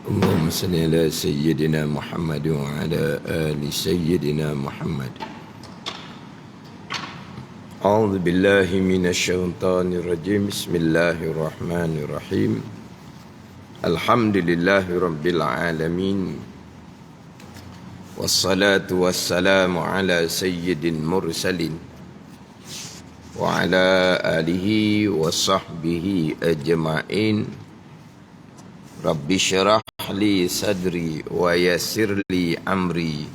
اللهم صل على سيدنا محمد وعلى آل سيدنا محمد. أعوذ بالله من الشيطان الرجيم. بسم الله الرحمن الرحيم. الحمد لله رب العالمين، والصلاة والسلام على سيد المرسلين وعلى آله وصحبه أجمعين. رب اشرح لي صدري ويسر لي أمري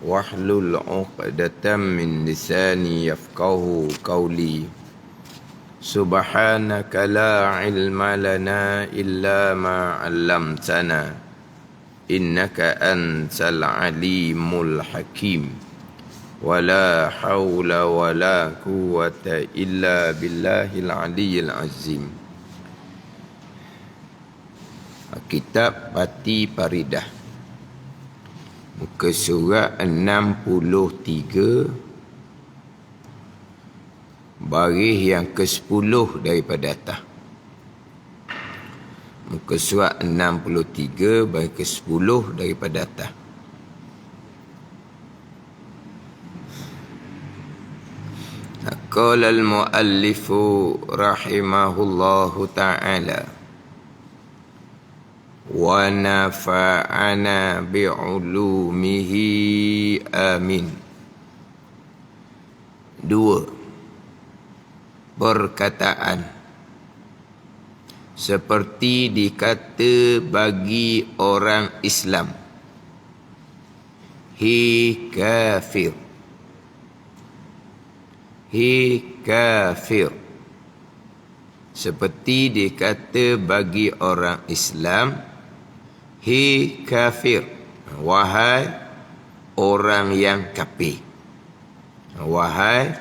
واحلل عقدة من لساني يفقهوا قولي. سبحانك لا علم لنا إلا ما علمتنا إنك أنت العليم الحكيم. ولا حول ولا قوة إلا بالله العلي العظيم. Kitab Pati Paridah, muka surat 63, baris yang ke-10 daripada atas. Muka surat 63, baris ke-10 daripada atas. Qala al-muallifu rahimahullahu ta'ala wa nafa'ana bi'ulumihi amin. 2. Perkataan seperti dikata bagi orang Islam, hi kafir, hi kafir. Seperti dikata bagi orang Islam, hi kafir, wahai orang yang kafir. Wahai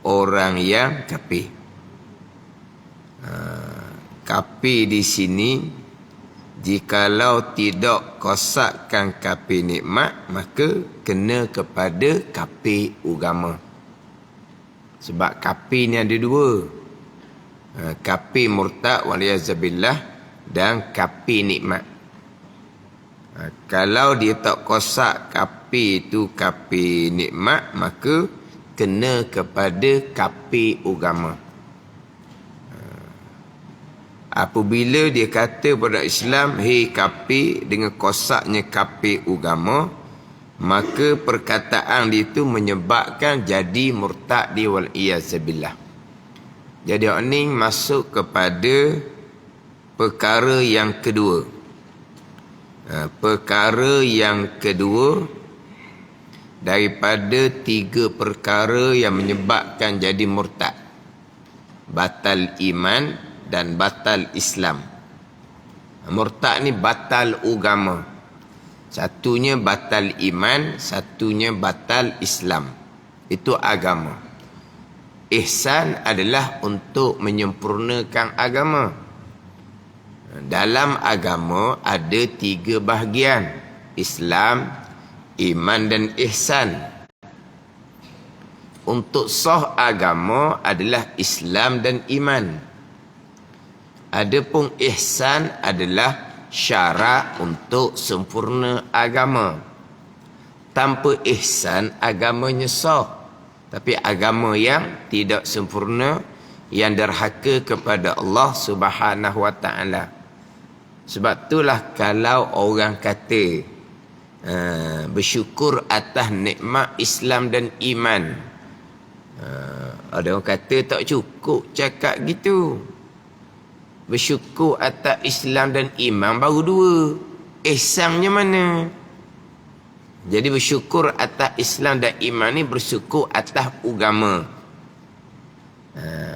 orang yang kafir. Kafir di sini, jikalau tidak kosakkan kafir nikmat, maka kena kepada kafir agama. Sebab kafir ni ada dua, kafir murtad waliyazabillah dan kafir nikmat. Kalau dia tak kosak kafir tu kafir nikmat, maka kena kepada kafir agama. Apabila dia kata pada Islam, hei kafir, dengan kosaknya kafir agama, maka perkataan dia itu menyebabkan jadi murtad di wal-iyazabillah. Jadi ini masuk kepada perkara yang kedua. Perkara yang kedua daripada 3 perkara yang menyebabkan jadi murtad: batal iman dan batal Islam. Murtad ni batal agama. Satunya batal iman, satunya batal Islam. Itu agama. Ihsan adalah untuk menyempurnakan agama. Dalam agama ada 3 bahagian: Islam, iman dan ihsan. Untuk sah agama adalah Islam dan iman. Adapun ihsan adalah syarat untuk sempurna agama. Tanpa ihsan agamanya sah, tapi agama yang tidak sempurna, yang derhaka kepada Allah Subhanahu wa ta'ala. Sebab itulah kalau orang kata bersyukur atas nikmat Islam dan iman, ada orang kata tak cukup cakap gitu. Bersyukur atas Islam dan iman baru 2, ihsannya mana? Jadi bersyukur atas Islam dan iman ni bersyukur atas agama.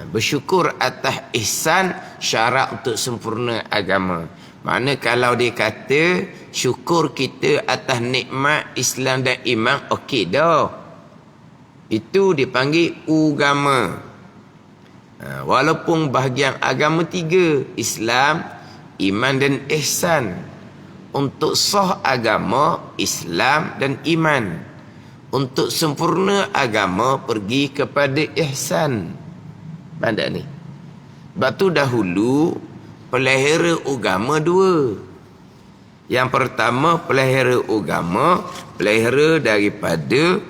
Bersyukur atas ihsan, syarat untuk sempurna agama. Makna kalau dia kata syukur kita atas nikmat Islam dan iman, okey dah. Itu dipanggil agama. Walaupun bahagian agama 3, Islam, iman dan ihsan. Untuk sah agama, Islam dan iman. Untuk sempurna agama, pergi kepada ihsan. Pandai ni. Sebab tu dahulu pelihara agama 2. Yang pertama, pelihara agama, pelihara daripada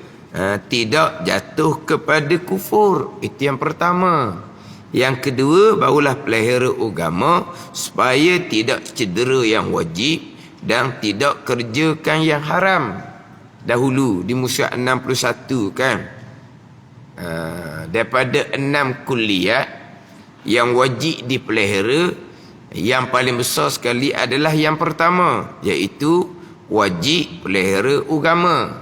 tidak jatuh kepada kufur. Itu yang pertama. Yang kedua, barulah pelihara agama supaya tidak cedera yang wajib dan tidak kerjakan yang haram. Dahulu di musyaf 61 kan, daripada 6 kulliyat yang wajib dipelihara, yang paling besar sekali adalah yang pertama, iaitu wajib pelihara agama.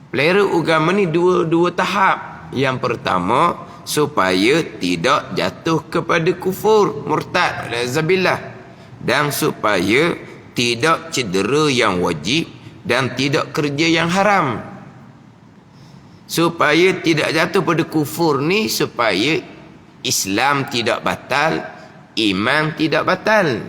Pelihara agama ni dua tahap. Yang pertama, supaya tidak jatuh kepada kufur, murtad, wal'azabillah, dan supaya tidak cedera yang wajib dan tidak kerja yang haram. Supaya tidak jatuh pada kufur ni, supaya Islam tidak batal, iman tidak batal.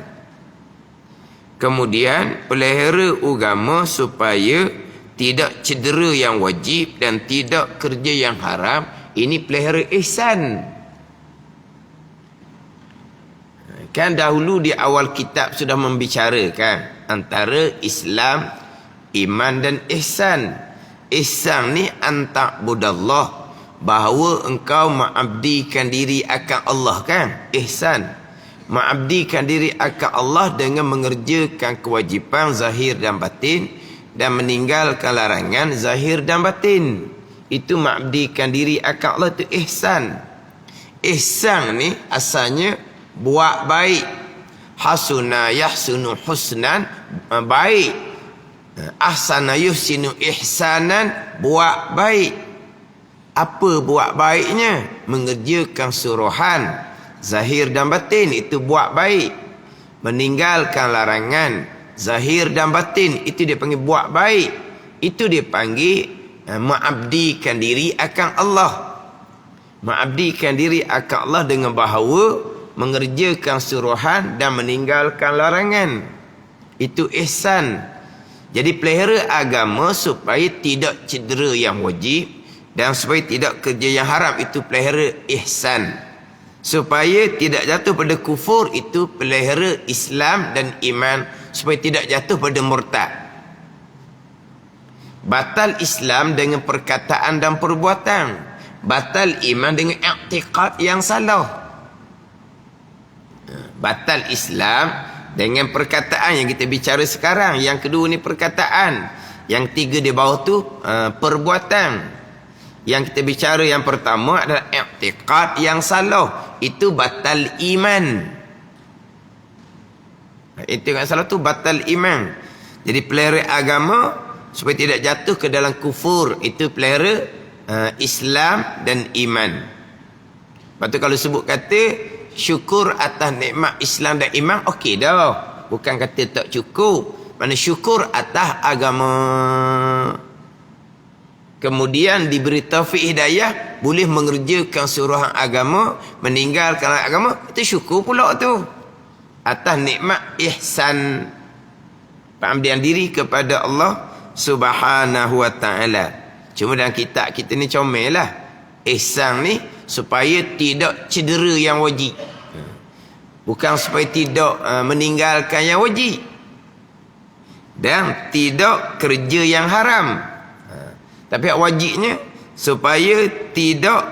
Kemudian pelihara agama supaya tidak cedera yang wajib dan tidak kerja yang haram. Ini pelihara ihsan. Kan dahulu di awal kitab sudah membicarakan antara Islam, iman dan ihsan. Ihsan ni anta'budallah, bahawa engkau mengabdikan diri akan Allah, kan? Ihsan, mengabdikan diri akan Allah dengan mengerjakan kewajipan zahir dan batin dan meninggalkan larangan zahir dan batin. Itu mengabdikan diri akan Allah, itu ihsan. Ihsan ni asalnya buat baik. Hasuna yahsunu husnan, baik. Ahsana yuhsinu ihsanan, buat baik. Apa buat baiknya? Mengerjakan suruhan zahir dan batin, itu buat baik. Meninggalkan larangan zahir dan batin, itu dia panggil buat baik. Itu dia panggil mengabdikan diri akan Allah. Mengabdikan diri akan Allah dengan bahawa mengerjakan suruhan dan meninggalkan larangan. Itu ihsan. Jadi pelihara agama supaya tidak cedera yang wajib dan supaya tidak kerja yang haram, itu pelihara ihsan. Supaya tidak jatuh pada kufur, itu pelihara Islam dan iman, supaya tidak jatuh pada murtad. Batal Islam dengan perkataan dan perbuatan, batal iman dengan i'tiqad yang salah. Batal Islam dengan perkataan yang kita bicara sekarang. Yang kedua ni perkataan. Yang tiga di bawah tu perbuatan. Yang kita bicara yang pertama adalah i'tiqad yang salah. Itu batal iman. I'tiqad salah tu batal iman. Jadi pelihara agama supaya tidak jatuh ke dalam kufur, itu pelihara Islam dan iman. Lepas tu kalau sebut kata syukur atas nikmat Islam dan iman, okey dah. Bukan kata tak cukup. Mana syukur atas agama. Kemudian diberi taufik hidayah, boleh mengerjakan suruhan agama, meninggalkan agama, itu syukur pula tu. Atas nikmat ihsan, pengabdian diri kepada Allah Subhanahu wa ta'ala. Cuma dalam kitab kita ni comel lah. Ihsan ni supaya tidak cedera yang wajib, bukan supaya tidak meninggalkan yang wajib dan tidak kerja yang haram. Tapi wajibnya supaya tidak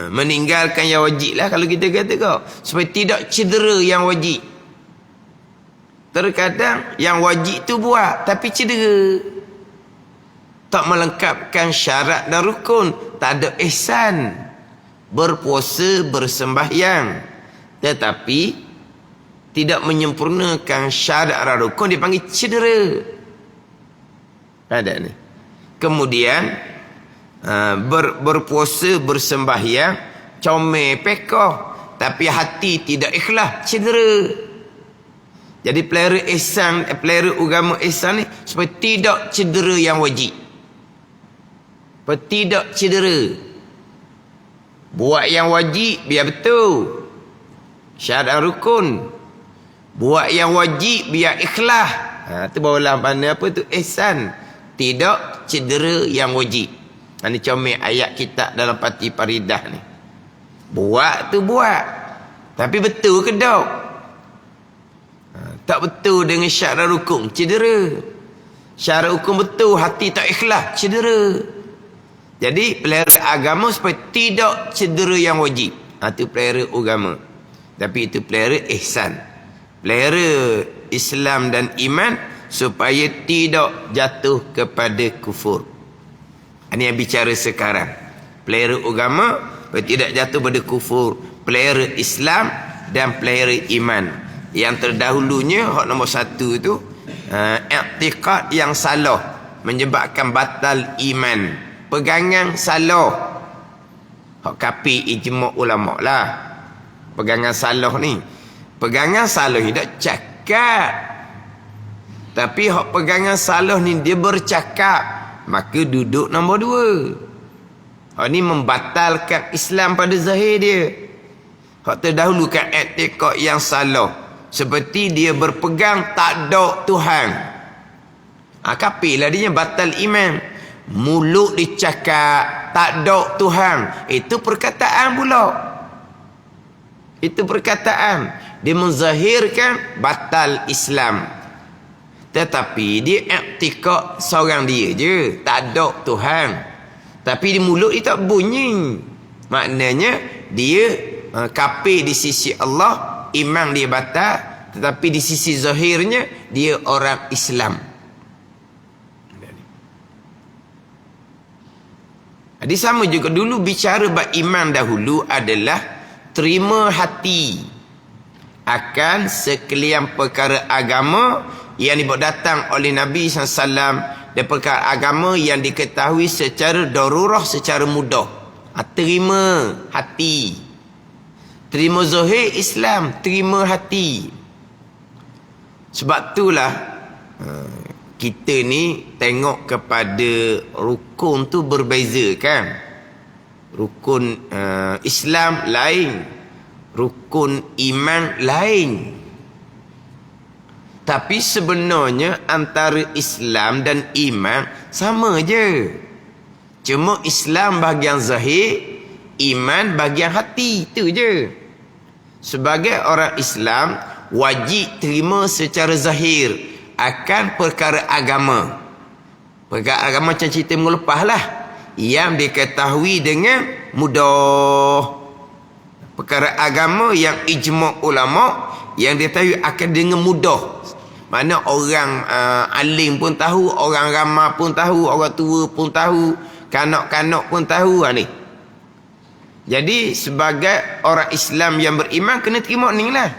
meninggalkan yang wajib lah, kalau kita kata kau, supaya tidak cedera yang wajib. Terkadang yang wajib tu buat tapi cedera, tak melengkapkan syarat dan rukun, tak ada ihsan. Berpuasa, bersembahyang, tetapi tidak menyempurnakan syarat dan rukun, dipanggil cedera. Ada ni. Kemudian berpuasa, bersembahyang, comel pekoh, tapi hati tidak ikhlas, cedera. Jadi pelihara ihsan, pelihara agama ihsan ni supaya tidak cedera yang wajib, supaya tidak cedera. Buat yang wajib biar betul, syarat rukun. Buat yang wajib biar ikhlas. Tu barulah mana apa tu ihsan, tidak cedera yang wajib. Ini comel ayat kitab dalam Pati Paridah ni. Buat tu buat, tapi betul ke tak? tak betul dengan syarat rukun, cedera. Syarat rukun betul, hati tak ikhlas, cedera. Jadi pelihara agama supaya tidak cedera yang wajib. Itu pelihara agama. Tapi itu pelihara ihsan. Pelihara Islam dan iman supaya tidak jatuh kepada kufur. Ini yang bicara sekarang. Pelihara agama supaya tidak jatuh pada kufur. Pelihara Islam dan pelihara iman. Yang terdahulunya, hak nombor 1 itu i'tiqad yang salah menyebabkan batal iman. Pegangan salah. Hak kapi ijma' ulama' lah. Pegangan salah ni. Pegangan salah tidak cakap. Tapi hak pegangan salah ni dia bercakap. Maka duduk nombor 2. Hak ni membatalkan Islam pada zahir dia. Hak terdahulu kan i'tiqad yang salah. Seperti dia berpegang tak ada Tuhan. Kapilah dia batal iman. Mulut dicakap tak ada Tuhan. Itu perkataan pula. Itu perkataan. Dia menzahirkan batal Islam. Tetapi dia i'tiqad seorang dia je. Tak ada Tuhan. Tapi di mulut dia tak bunyi. Maknanya dia kafir di sisi Allah. Iman dia batal. Tetapi di sisi zahirnya dia orang Islam. Jadi sama juga dulu bicara bab iman dahulu adalah terima hati akan sekalian perkara agama yang dibawa datang oleh Nabi SAW dan perkara agama yang diketahui secara darurah, secara mudah. Terima hati. Terima zahir Islam, terima hati. Sebab itulah kita ni tengok kepada rukun tu berbeza kan. Rukun Islam lain, rukun iman lain. Tapi sebenarnya antara Islam dan iman sama je. Cuma Islam bahagian zahir, iman bahagian hati, itu je. Sebagai orang Islam wajib terima secara zahir akan perkara agama. Perkara agama macam cerita minggu lepas lah, yang diketahui dengan mudah. Perkara agama yang ijma' ulama' yang diketahui akan dengan mudah. Mana orang alim pun tahu, orang ramah pun tahu, orang tua pun tahu, kanak-kanak pun tahu ni. Jadi sebagai orang Islam yang beriman kena terima ni lah.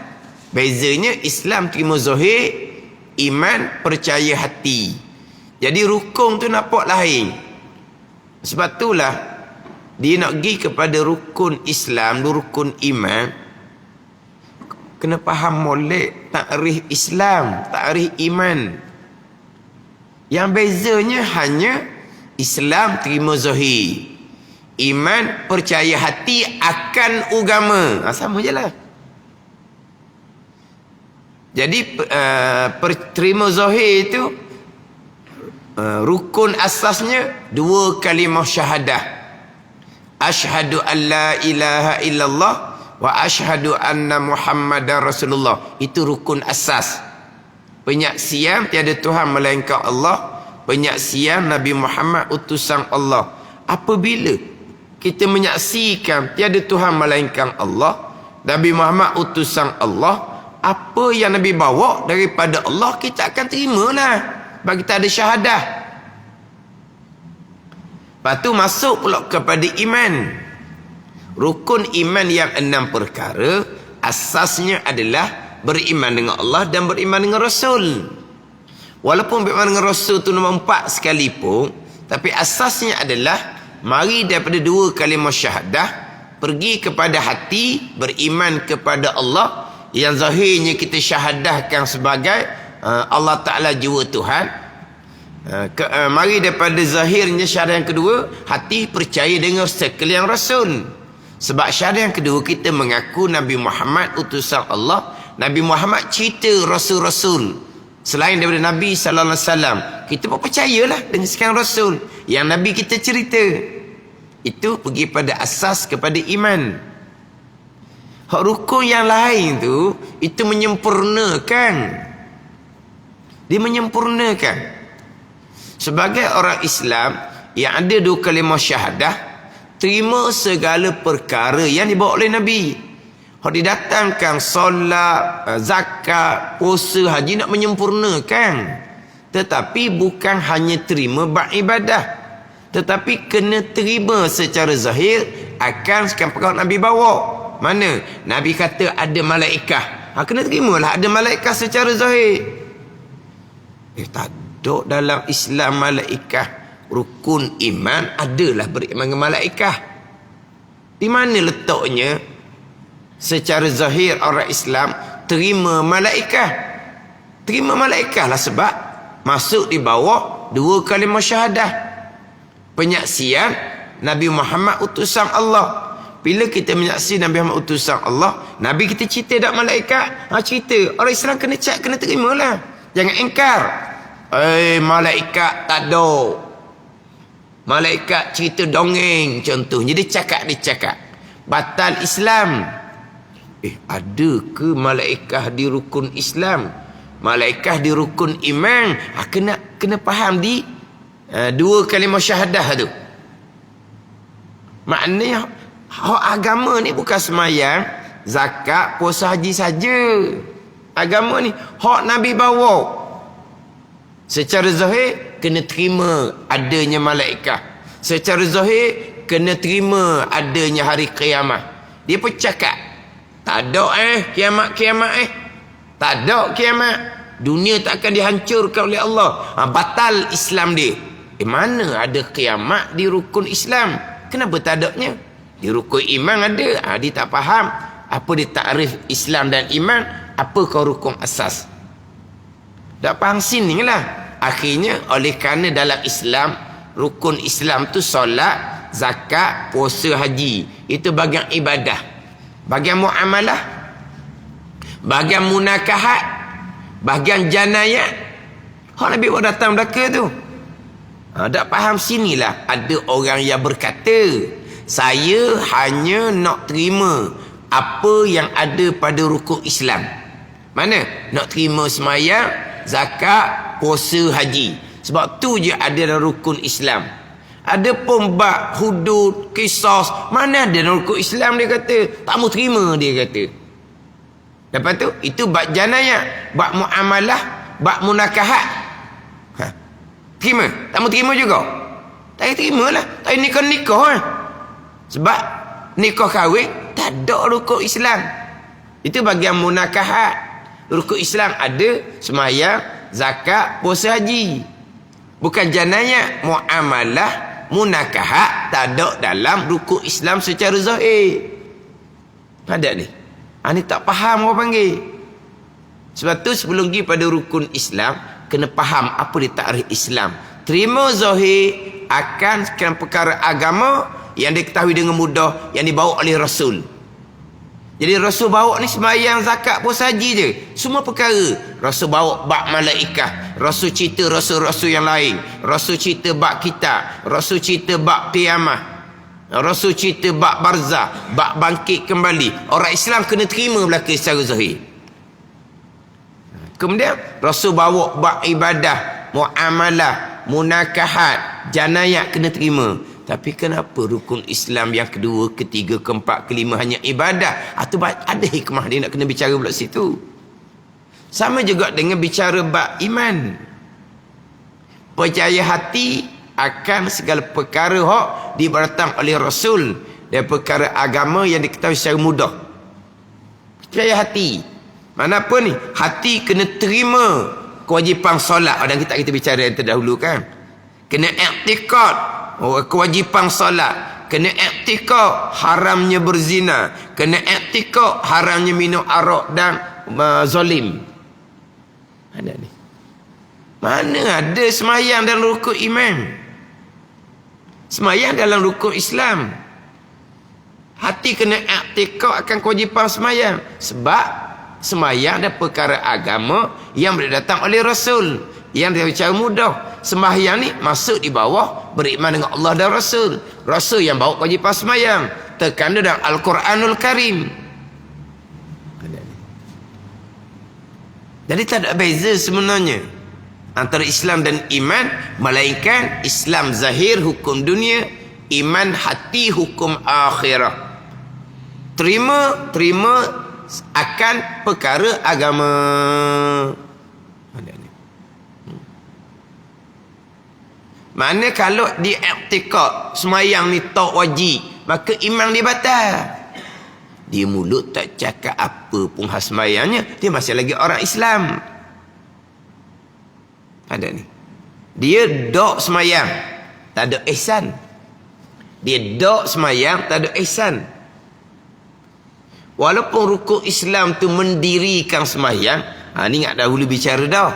Bezanya Islam terima zahir, iman percaya hati. Jadi rukun tu nampak lain. Sebab itulah dia nak pergi kepada rukun Islam, rukun iman. Kena faham molek takrif Islam, takrif iman. Yang bezanya hanya Islam terima zahir, iman percaya hati akan agama. Sama je lah. Jadi terima zahir itu rukun asasnya 2 kalimah syahadah. Asyhadu an la ilaha illallah wa asyhadu anna Muhammadar Rasulullah. Itu rukun asas. Penyaksian tiada Tuhan melainkan Allah, penyaksian Nabi Muhammad utusan Allah. Apabila kita menyaksikan tiada Tuhan melainkan Allah, Nabi Muhammad utusan Allah, apa yang Nabi bawa daripada Allah kita akan terimalah. Bagi kita ada syahadah. Lepas tu masuk pula kepada iman. Rukun iman yang 6 perkara asasnya adalah beriman dengan Allah dan beriman dengan Rasul. Walaupun beriman dengan Rasul tu nombor 4 sekalipun, tapi asasnya adalah mari daripada 2 kalimah syahadah pergi kepada hati, beriman kepada Allah yang zahirnya kita syahadahkan sebagai Allah Ta'ala jiwa Tuhan. Mari daripada zahirnya syahadah yang kedua, hati percaya dengan sekalian Rasul. Sebab syahadah yang kedua kita mengaku Nabi Muhammad utusan Allah, Nabi Muhammad cerita Rasul-Rasul selain daripada Nabi sallallahu alaihi wasallam. Kita pun percayalah dengan sekian Rasul yang Nabi kita cerita. Itu pergi pada asas kepada iman. Hak rukun yang lain tu itu menyempurnakan. Dia menyempurnakan. Sebagai orang Islam yang ada 2 kalimah syahadah, terima segala perkara yang dibawa oleh Nabi. Kalau didatangkan solat, zakat, puasa, haji, nak menyempurnakan. Tetapi bukan hanya terima ibadah, tetapi kena terima secara zahir akan perkara Nabi bawa. Mana? Nabi kata ada malaikah. Kena terimalah ada malaikah secara zahir. Tak ada dalam Islam malaikah. Rukun iman adalah beriman dengan malaikah. Di mana letaknya secara zahir orang Islam terima malaikah? Terima malaikah lah sebab masuk di bawah 2 kalimah syahadah. Penyaksian Nabi Muhammad utusan Allah. Bila kita menyaksi Nabi Muhammad utusan Allah, Nabi kita cerita tak malaikat? Cerita. Orang Islam kena cak, kena terimalah. Jangan engkar. Malaikat tak ada. Malaikat cerita dongeng contohnya. Dia cakap. Batal Islam. Ada ke malaikat di rukun Islam? Malaikat di rukun iman? Kena faham di 2 kalimah syahadah tu. Maknanya hak agama ni bukan semayang, zakat, puasa, haji saja. Agama ni hak Nabi bawa. Secara zahir kena terima adanya malaikat. Secara zahir kena terima adanya hari kiamat. Dia pun cakap, tak ada kiamat. Tak ada kiamat. Dunia tak akan dihancurkan oleh Allah. Batal Islam dia. Mana ada kiamat di rukun Islam? Kenapa tak adanya? Di rukun iman ada. Dia tak faham apa dia takrif Islam dan iman. Apa kau rukun asas? Tak faham sini lah. Akhirnya oleh kerana dalam Islam, rukun Islam tu solat, zakat, puasa, haji. Itu bagian ibadah. Bagian muamalah, bagian munakahat, bagian janayat. Hak Nabi buat datang belaka tu. Tak faham sinilah ada orang yang berkata, saya hanya nak terima apa yang ada pada rukun Islam. Mana? Nak terima semayang, zakat, puasa, haji. Sebab tu je ada dalam rukun Islam. Ada pun bab hudud, qisas. Mana ada dalam rukun Islam dia kata. Tak mau terima dia kata. Lepas tu, itu bab janayah, bab muamalah, bab munakahat. Terima? Tak mau terima juga? Tak terima lah. Tak nikah. Sebab nikah kahwin tak ada rukun Islam. Itu bagian munakahat. Rukun Islam ada semayang, zakat, puasa, haji. Bukan janayah, muamalah, munakahat tak ada dalam rukun Islam secara zahir. Ada ni. Ni tak faham orang panggil. Sebab tu sebelum pergi pada rukun Islam, kena faham apa dia takrif Islam. Terima zahir akan sekian perkara agama yang diketahui dengan mudah, yang dibawa oleh Rasul. Jadi Rasul bawa ni sembahyang, zakat, puasa, haji je. Semua perkara. Rasul bawa bab malaikat. Rasul cerita rasul-rasul yang lain. Rasul cerita bab kitab. Rasul cerita bab qiyamah. Rasul cerita bab barzah. Bab bangkit kembali. Orang Islam kena terima belaka secara zahir. Kemudian Rasul bawa bab ibadah, muamalah, munakahat, janayat kena terima. Tapi kenapa rukun Islam yang kedua, ketiga, keempat, kelima hanya ibadah? Itu ada hikmah dia nak kena bicara pula situ. Sama juga dengan bicara bab iman. Percaya hati akan segala perkara hak diberdatang oleh Rasul dan perkara agama yang diketahui secara mudah. Percaya hati. Mana apa ni? Hati kena terima kewajipan solat. Dan kita bicara yang terdahulu kan. Kena i'tiqad kewajipan solat. Kena i'tiqad haramnya berzina. Kena i'tiqad haramnya minum arak dan zalim. Ada ni. Mana ada semayang dalam rukun iman? Semayang dalam rukun Islam. Hati kena i'tiqad akan kewajipan semayang. Sebab semayang dan perkara agama yang datang oleh Rasul, yang secara mudah. Sembahyang ni masuk di bawah beriman dengan Allah dan Rasul. Rasul yang bawa kewajipan sembahyang, terkandung dalam Al-Quranul Karim. Jadi tak ada beza sebenarnya. antara Islam dan iman, melainkan Islam zahir hukum dunia, iman hati hukum akhirat. Terima akan perkara agama. Mana kalau di i'tikad semayang ni tak wajib, maka iman dia batal. Dia mulut tak cakap apa pun hal semayangnya, dia masih lagi orang Islam. Ada ni. Dia dok semayang, tak ada ihsan. Dia dok semayang, tak ada ihsan. Walaupun rukun Islam tu mendirikan semayang, ni ingat dahulu bicara dah.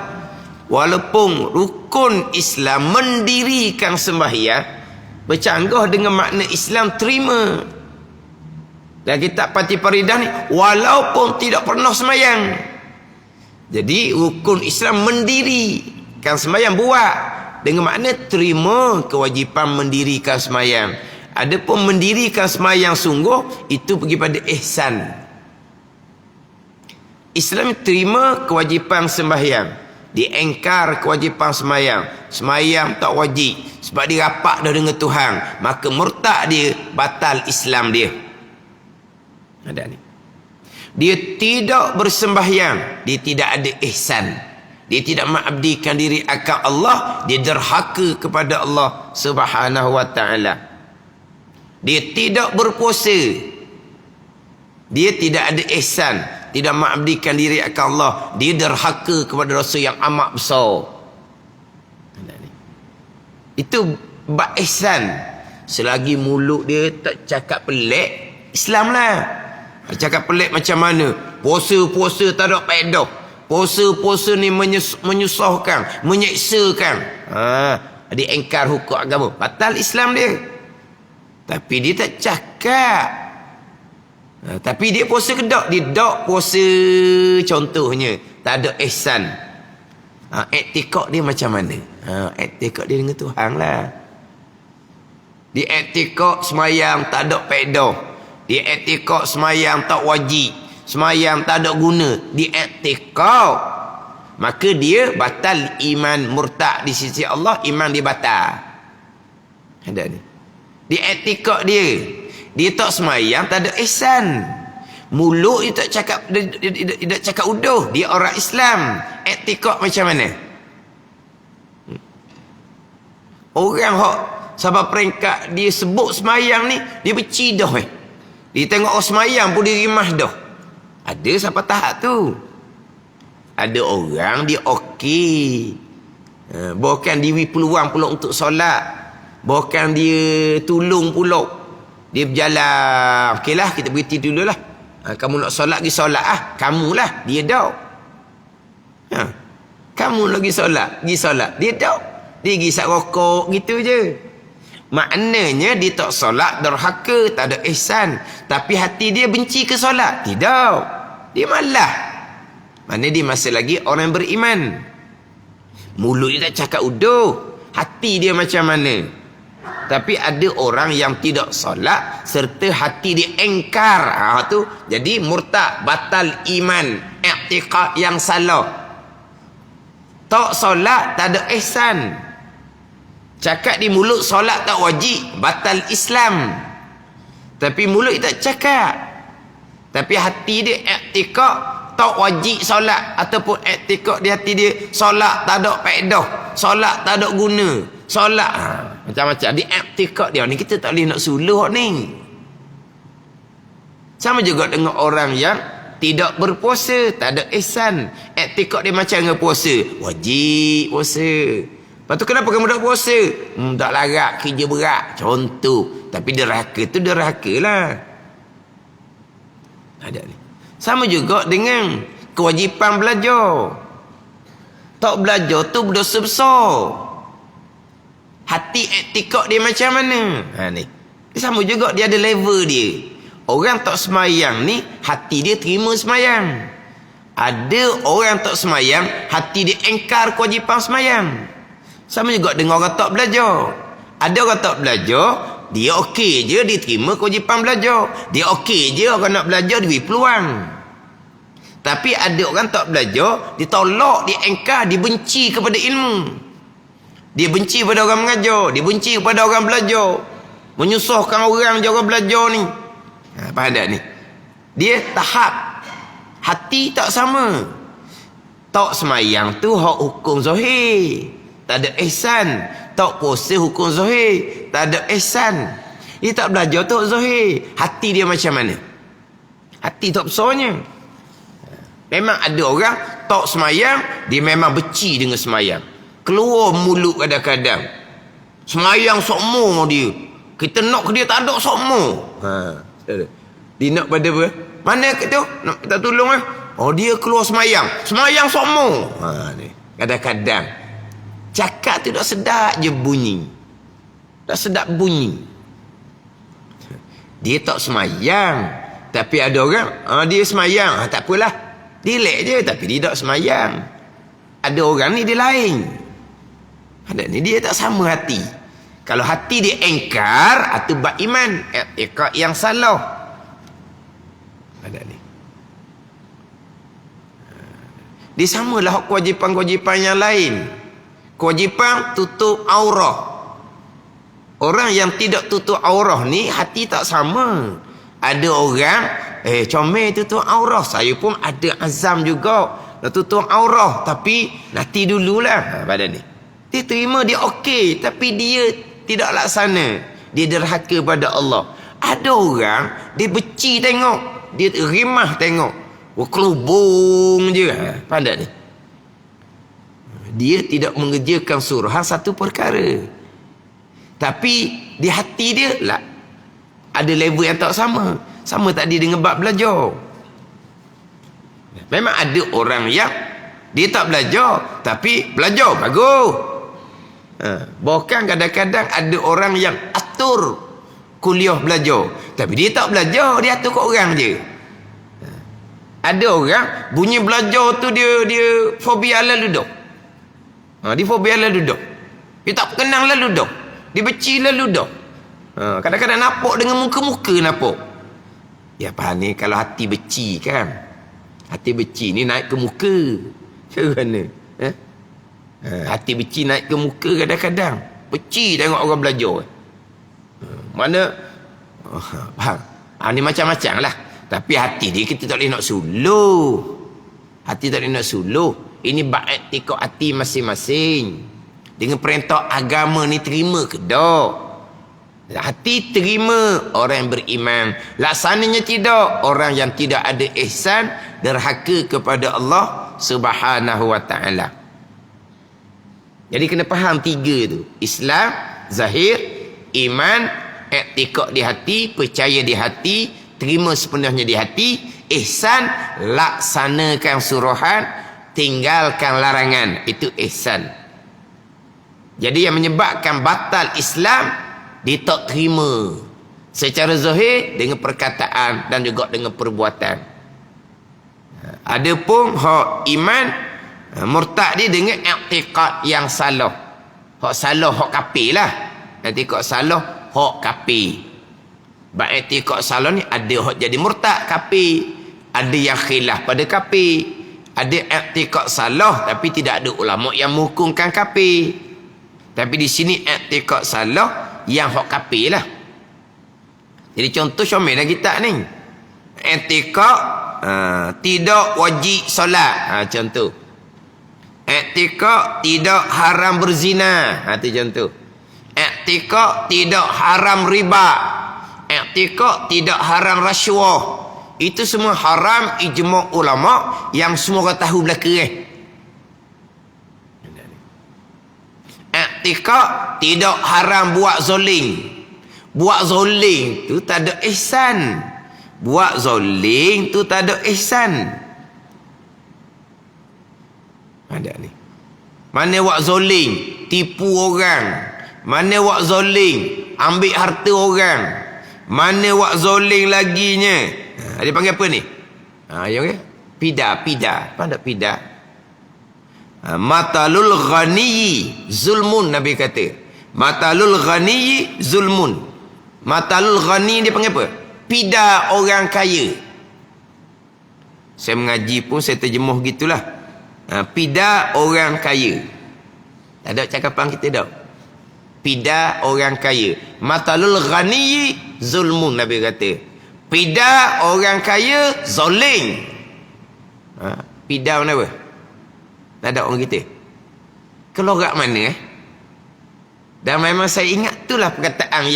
Walaupun rukun Islam mendirikan sembahyang, bercanggah dengan makna Islam terima. Dan kitab Fatih Faridah ni, walaupun tidak pernah sembahyang. Jadi rukun Islam mendirikan sembahyang, buat dengan makna terima kewajipan mendirikan sembahyang. Adapun mendirikan sembahyang sungguh, itu pergi pada ihsan. Islam terima kewajipan sembahyang, diengkar kewajipan semayang. Semayang tak wajib sebab dia rapat dah dengan Tuhan, maka murtad dia, batal Islam dia. Ada ni. Dia tidak bersembahyang, dia tidak ada ihsan, dia tidak mengabdikan diri akan Allah, dia derhaka kepada Allah Subhanahu wa taala. Dia tidak berpuasa, dia tidak ada ihsan, tidak mengabdikan diri akan Allah, dia derhaka kepada dosa yang amat besar. Itu bab ihsan. Selagi mulut dia tak cakap pelik, Islam lah. Cakap pelik macam mana? Puasa-puasa tak ada faedah. Puasa-puasa ni menyusahkan, menyeksakan. Dia engkar hukum agama, batal Islam dia. Tapi dia tak cakap. Tapi dia puasa ke tak? Dia tak puasa, contohnya. Tak ada ihsan. I'tikad dia macam mana? I'tikad dia dengan Tuhan lah. Di i'tikad semayang tak ada faedah. Di i'tikad semayang tak wajib. Semayang tak ada guna. Di i'tikad, maka dia batal iman, murtad di sisi Allah, iman dia batal. Ada ni. Di i'tikad dia tak semayang, tak ada ihsan. Mulut dia tak cakap, dia tak cakap uduh, dia orang Islam. I'tikad macam mana? Orang hok sabab peringkat dia sebut semayang ni, dia benci dah. Dia tengok orang semayang pun dia rimah dah. Ada sampai tahap tu. Ada orang dia okey, bukan dia peluang pula untuk solat, bukan dia tolong pula, dia berjalan. Okeylah, kita berhenti dululah. Kamu nak solat, pergi solat kamulah. Dia tak. Kamu lagi solat, pergi solat. Dia tak. Dia pergi isap rokok gitu je. Maknanya dia tak solat, derhaka, tak ada ihsan. Tapi hati dia benci ke solat? Tidak. Dia malah. Mana dia masih lagi orang beriman. Mulut dia tak cakap uduh, hati dia macam mana. Tapi ada orang yang tidak solat serta hati dia engkar, tu jadi murtad, batal iman, i'tikad yang salah. Tak solat, tak ada ihsan. Cakap di mulut solat tak wajib, batal Islam. Tapi mulut dia tak cakap. Tapi hati dia i'tikad tak wajib solat, ataupun i'tikad di hati dia solat tak ada faedah, solat tak ada guna, solat macam-macam. Di i'tikad dia ni kita tak boleh nak suluh ni. Sama juga dengan orang yang tidak berpuasa, tak ada ihsan. I'tikad dia macam dengan puasa, wajib puasa. Lepas tu kenapa kamu tak puasa? Tak larat, kerja berat, contoh. Tapi derhaka tu derhaka lah. Ada ni. Sama juga dengan kewajipan belajar. Tak belajar tu berdosa besar. Hati i'tikad dia macam mana? Ni. Sama juga dia ada level dia. Orang tak semayang ni, hati dia terima semayang. Ada orang tak semayang, hati dia engkar kewajipan semayang. Sama juga dengan orang tak belajar. Ada orang tak belajar, dia okey je, dia terima kewajipan belajar. Dia okey je orang nak belajar, dia beri peluang. Tapi ada orang tak belajar, ditolak, diengkar, dibenci kepada ilmu. Dia benci pada orang mengajar, dia benci kepada orang belajar. Menyusahkan orang je orang belajar ni. Faham tak ni? Dia tahap. Hati tak sama. Tak semayang tu hak hukum zahir. Tak ada ihsan. Tak puasa hukum zahir. Tak ada ihsan. Dia tak belajar tu zahir. Hati dia macam mana? Hati tak besarnya. Memang ada orang tak semayang, dia memang benci dengan semayang. Keluar mulut kadang-kadang. Semayang sokmo dia. Kita nak ke dia tak ada sokmo. Dia nak pada apa? Mana tu? Nak minta tolong lah. Oh, dia keluar semayang. Semayang sokmo. Ni. Kadang-kadang. Cakap tu tak sedap je bunyi. Tak sedap bunyi. Dia tak semayang. Tapi ada orang, dia semayang. Tak apalah. Dilek je. Tapi dia tak semayang. Ada orang ni dia lain. Ada ni dia tak sama hati. Kalau hati dia engkar, itu bab iman. Ikut yang salah. Ada ni. Dia samalah kewajipan-kewajipan yang lain. Kewajipan tutup aurah. Orang yang tidak tutup aurah ni hati tak sama. Ada orang comel tutup aurah. Saya pun ada azam juga nak tutup aurah, tapi nanti dululah. Pada ni. Dia terima, dia okey, tapi dia tidak laksana. Dia derhaka pada Allah. Ada orang dia benci tengok, dia rimah tengok. Kelubung je. Faham tak ni? Dia tidak mengerjakan suruhan satu perkara. Tapi di hati dia lah ada level yang tak sama. Sama tadi dengan bab belajar. Memang ada orang yang dia tak belajar, tapi belajar bagus. Bahkan kadang-kadang ada orang yang atur kuliah belajar, tapi dia tak belajar, dia atur kat orang je. Ada orang bunyi belajar tu dia fobia lalu duduk. Dia fobia lalu duduk. Dia tak kenal lalu duduk. Dia benci lalu duduk. Kadang-kadang nampak dengan muka-muka nampak. Ya faham ni, kalau hati benci kan. Hati benci ni naik ke muka. Macam mana? Hati benci naik ke muka kadang-kadang. Benci tengok orang belajar. Mana? Faham? Ni macam-macam lah. Tapi hati dia kita tak boleh nak suluh. Hati tak boleh nak suluh. Ini bab tikok hati masing-masing. Dengan perintah agama ni terima ke tak? Hati terima orang yang beriman. Laksananya tidak. Orang yang tidak ada ihsan, derhaka kepada Allah Subhanahu wa ta'ala. Jadi kena faham tiga tu. Islam, zahir, iman, i'tiqad di hati, percaya di hati, terima sepenuhnya di hati, ihsan, laksanakan suruhan, tinggalkan larangan. Itu ihsan. Jadi yang menyebabkan batal Islam, dia tak terima secara zahir dengan perkataan dan juga dengan perbuatan. Adapun hak iman, murtad dia dengan i'tiqad yang salah. Hak salah hak kafir lah. I'tiqad salah hak kafir. Bab i'tiqad salah ni ada hak jadi murtad kafir, ada yang khilaf pada kafir. Ada i'tiqad salah tapi tidak ada ulama yang menghukumkan kafir. Tapi di sini i'tiqad salah yang hak kafir lah. Jadi contoh syamil lah kita ni. I'tiqad tidak wajib solat. Contoh. I'tiqad tidak haram berzina. Itu contoh. I'tiqad tidak haram riba. I'tiqad tidak haram rasuah. Itu semua haram ijma' ulama yang semua orang tahu belakang. I'tiqad tidak haram buat zoling. Buat zoling tu tak ada ihsan. Buat zoling tu tak ada ihsan. Ada ni. Mana buat zoling tipu orang. Mana buat zoling ambil harta orang. Mana buat zoling laginya. Dia panggil apa ni? Ya ke? Pida. Apa tak pida? Matalul ghaniyi zulmun, Nabi kata. Matalul ghaniyi zulmun. Matalul ghani dia panggil apa? Pida orang kaya. Saya mengaji pun saya terjemuh gitulah. Pida orang kaya. Tak ada cakapan kita dah. Pida orang kaya. Matalul ghani zulmun, Nabi kata. Pida orang kaya zoling. Pida mana apa? Tak ada orang kita. Kelorak mana Dan memang saya ingat itulah perkataan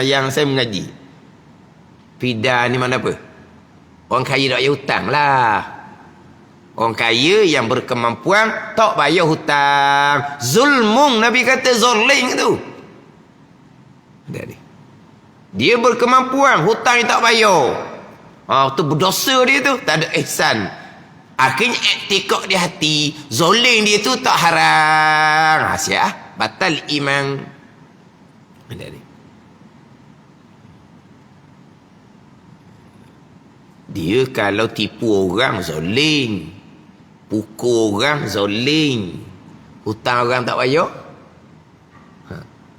yang saya mengaji. Pida ni mana apa? Orang kaya tak bayar hutang lah. Orang kaya yang berkemampuan tak bayar hutang. Zulmung, Nabi kata zoling tu. Dia berkemampuan, hutang dia tak bayar. Tu berdosa dia tu, tak ada ihsan. Akhirnya iktikad di hati, zoling dia tu tak haram. Siap, batal iman. Dia kalau tipu orang zoling, pukul orang zoling, hutang orang tak bayar.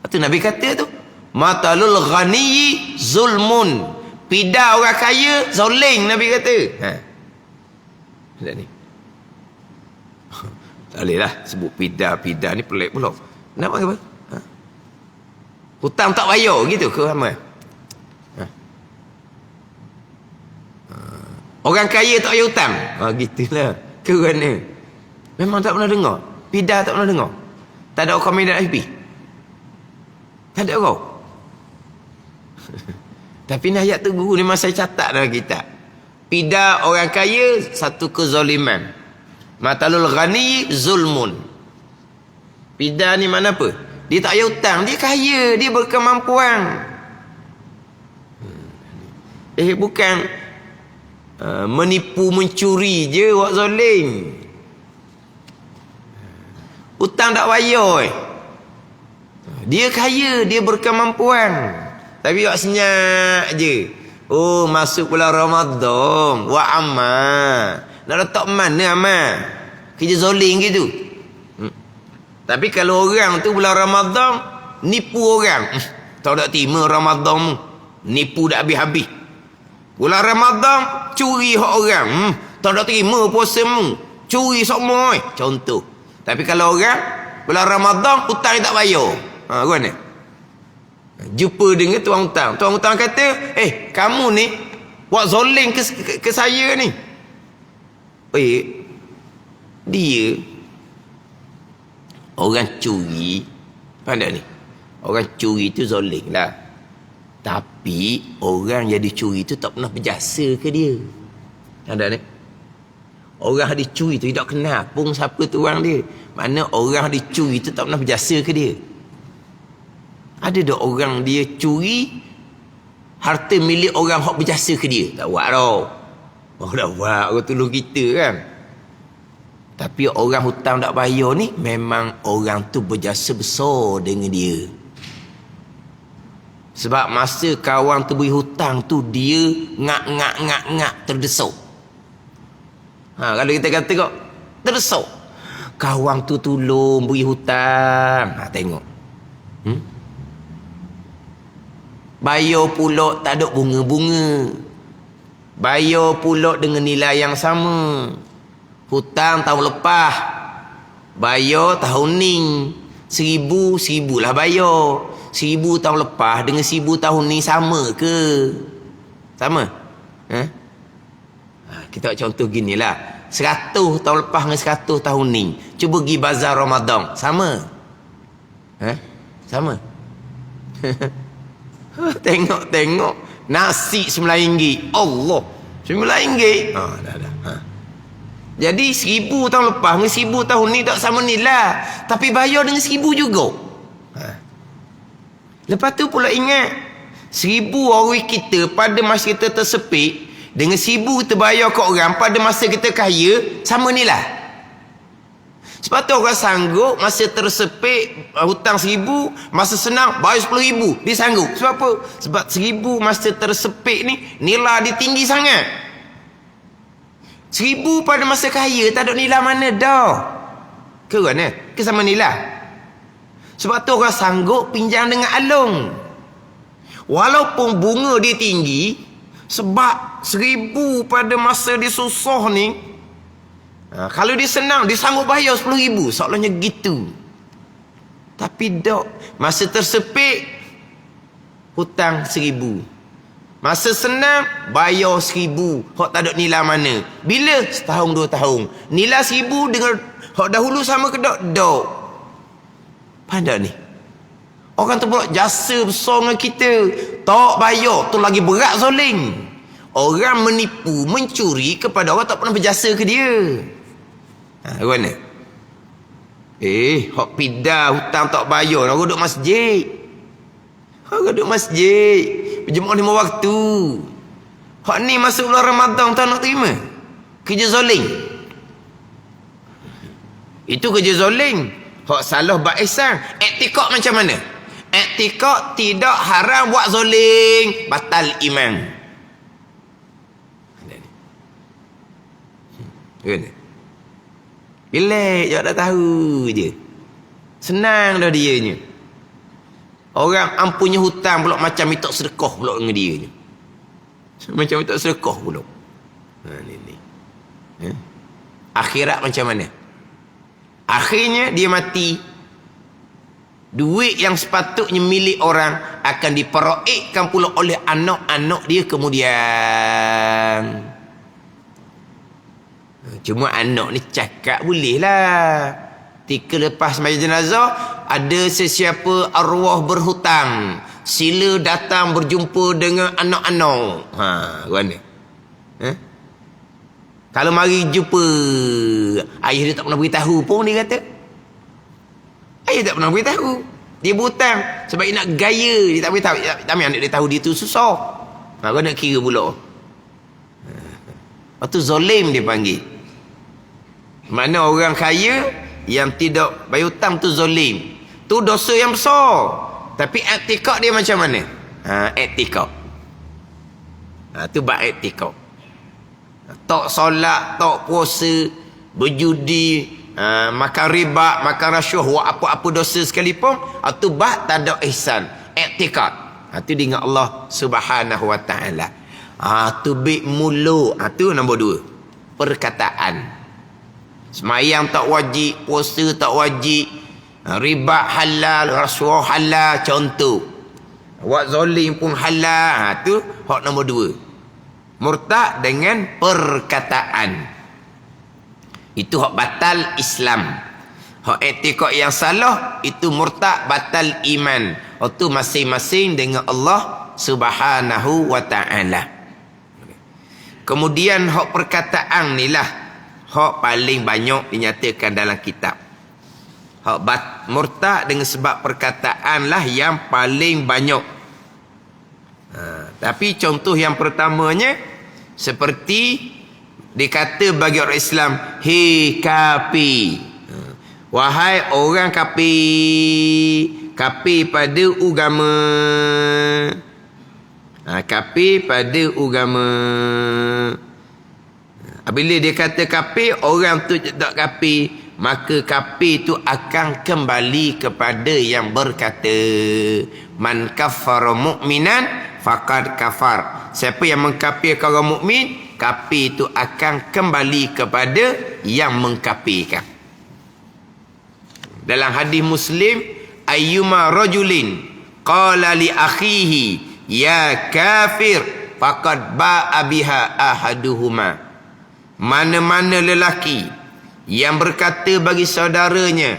Itu Nabi kata tu, matalul ghani zulmun. Pida orang kaya zoling, Nabi kata. Ni. Tak boleh lah sebut pida ni pelik pula. Kenapa apa? Hutang tak bayar gitu ke Amal? Orang kaya tak bayar hutang. Gitulah. Kerana memang tak pernah dengar. Pida tak pernah dengar. Tak ada komen dan FB. Tak ada kau. Tapi ni ayat tu guru ni masa saya catat dalam kitab. Pida orang kaya satu kezaliman. Matalul ghani zulmun. Pida ni mana apa? Dia tak payah hutang, dia kaya, dia berkemampuan. Bukan menipu mencuri je buat zalim. Hutang tak bayar. Dia kaya, dia berkemampuan. Tapi buat senyap je. Masuk bulan Ramadan. Wa amal. Nak letak mana amal? Kerja zoling gitu. Tapi kalau orang tu bulan Ramadan nipu orang. Tak nak terima Ramadan. Nipu dah habis-habis. Bulan Ramadan curi hak orang. Tak nak terima puasamu. Curi semua. Contoh. Tapi kalau orang bulan Ramadan hutang tak bayar. Mana? Jumpa dengan tuan hutang. Tuan hutang kata, kamu ni buat zoling ke saya ni. Dia orang curi. Pandai ni. Orang curi tu zoling lah. Tapi orang yang dicuri tu tak pernah berjasa ke dia. Ada ni. Orang yang dicuri tu tak kenal pun siapa tu orang dia. Mana orang yang dicuri tu tak pernah berjasa ke dia. Ada dah orang dia curi harta milik orang hak berjasa ke dia. Tak buat tau. Dah buat orang tolong kita kan. Tapi orang hutang tak bayar ni memang orang tu berjasa besar dengan dia. Sebab masa kawan tu beri hutang tu dia ngak terdesak. Kalau kita kata kok terdesak. Kawan tu tolong beri hutang. Tengok. Bayar pula tak ada bunga-bunga. Bayar pula dengan nilai yang sama. Hutang tahun lepas. Bayar tahun ni. 1,000 lah bayar. 1,000 tahun lepas dengan 1,000 tahun ni sama ke? Sama? Kita contoh gini lah. 100 tahun lepas dengan 100 tahun ni. Cuba pergi bazar Ramadan. Sama? Sama? Tengok nasi RM9. Allah, RM9. Dah. Jadi 1,000 tahun lepas dengan 1,000 tahun ni tak sama nilai. Tapi bayar dengan 1,000 juga. Lepas tu pula ingat 1,000 orang kita pada masa kita tersepit dengan 1,000 kita bayar kat orang pada masa kita kaya sama nilai. Sebab tu orang sanggup masa tersepit hutang 1,000, masa senang bayar 10,000. Dia sanggup. Sebab apa? Sebab 1,000 masa tersepit ni nilai dia tinggi sangat. 1,000 pada masa kaya tak ada nilai mana dah. Ke mana? Ke sama nilai. Sebab tu orang sanggup pinjam dengan alung. Walaupun bunga dia tinggi, sebab 1,000 pada masa dia susah ni. Kalau dia senang, dia sanggup bayar 10,000. Seolahnya gitu. Tapi dok, masa tersepit, hutang 1,000. Masa senang, bayar 1,000. Hak tak ada nilai mana. Bila? Setahun 2 tahun. Nilai 1,000 dengan hak dahulu sama ke dok? Dok. Pandai ni. Orang tu pula jasa besar dengan kita. Tak bayar, tu lagi berat zalim. Orang menipu, mencuri kepada orang tak pernah berjasa ke dia. Mana? Hak pindah hutang tak bayar, orang duduk masjid. Orang duduk masjid. Berjemaah 5 waktu. Hak ni masuk bulan Ramadan tak nak terima. Kerja zalim. Itu kerja zalim. Hak salah buat ihsan. Iktikad macam mana? Iktikad tidak haram buat zalim, batal iman. Kan? Relax, jangan dah tahu je. Senang dah dianya. Orang ampunnya hutang pula macam minta sedekah pula dengan dia je. Macam minta sedekah pula. Ni. Akhirat macam mana? Akhirnya dia mati. Duit yang sepatutnya milik orang akan diperoekkan pula oleh anak-anak dia kemudian. Cuma anak ni cakap boleh lah. Ketika lepas sembahyang jenazah, ada sesiapa arwah berhutang, sila datang berjumpa dengan anak-anak. Mana? Kalau mari jumpa, ayah dia tak pernah beritahu pun, dia kata. Ayah tak pernah beritahu. Dia berhutang sebab dia nak gaya. Dia tak beritahu. Tak mahu anak dia tahu dia tu susah. Kau nak kira pula. Lepas tu zalim dia panggil. Mana orang kaya yang tidak bayar hutang tu zalim. Tu dosa yang besar. Tapi iktikad dia macam mana? Iktikad. Tu bab iktikad. Tak solat, tak puasa, berjudi, makan riba, makan rasuah, buat apa-apa dosa sekalipun, tu bab tak ada ihsan. Iktikad. Tu dengan Allah Subhanahu wa taala. Tu bi mulu. Tu nombor 2. Perkataan. Semayang tak wajib, puasa tak wajib, riba halal, rasuah halal, contoh. Buat zalim pun halal. Tu hak nombor 2. Murtad dengan perkataan. Itu hak batal Islam. Hak iktikad yang salah, itu murtad, batal iman. Itu masing-masing dengan Allah Subhanahu wa taala. Kemudian hak perkataan ni lah hak paling banyak dinyatakan dalam kitab. Hak murtad dengan sebab perkataan lah yang paling banyak. Tapi contoh yang pertamanya seperti dikata bagi orang Islam, hei kafir. Wahai orang kafir. Kafir pada agama. Kafir pada agama. Bila dia kata kafir, orang tu tak kafir, maka kafir tu akan kembali kepada yang berkata, man kafara mu'minan faqad kafar. Siapa yang mengkafirkan orang mukmin, kafir itu akan kembali kepada yang mengkafirkan. Dalam hadis Muslim, ayyuma rajulin qala li akhihi ya kafir faqad ba'a biha ahaduhuma. Mana-mana lelaki yang berkata bagi saudaranya,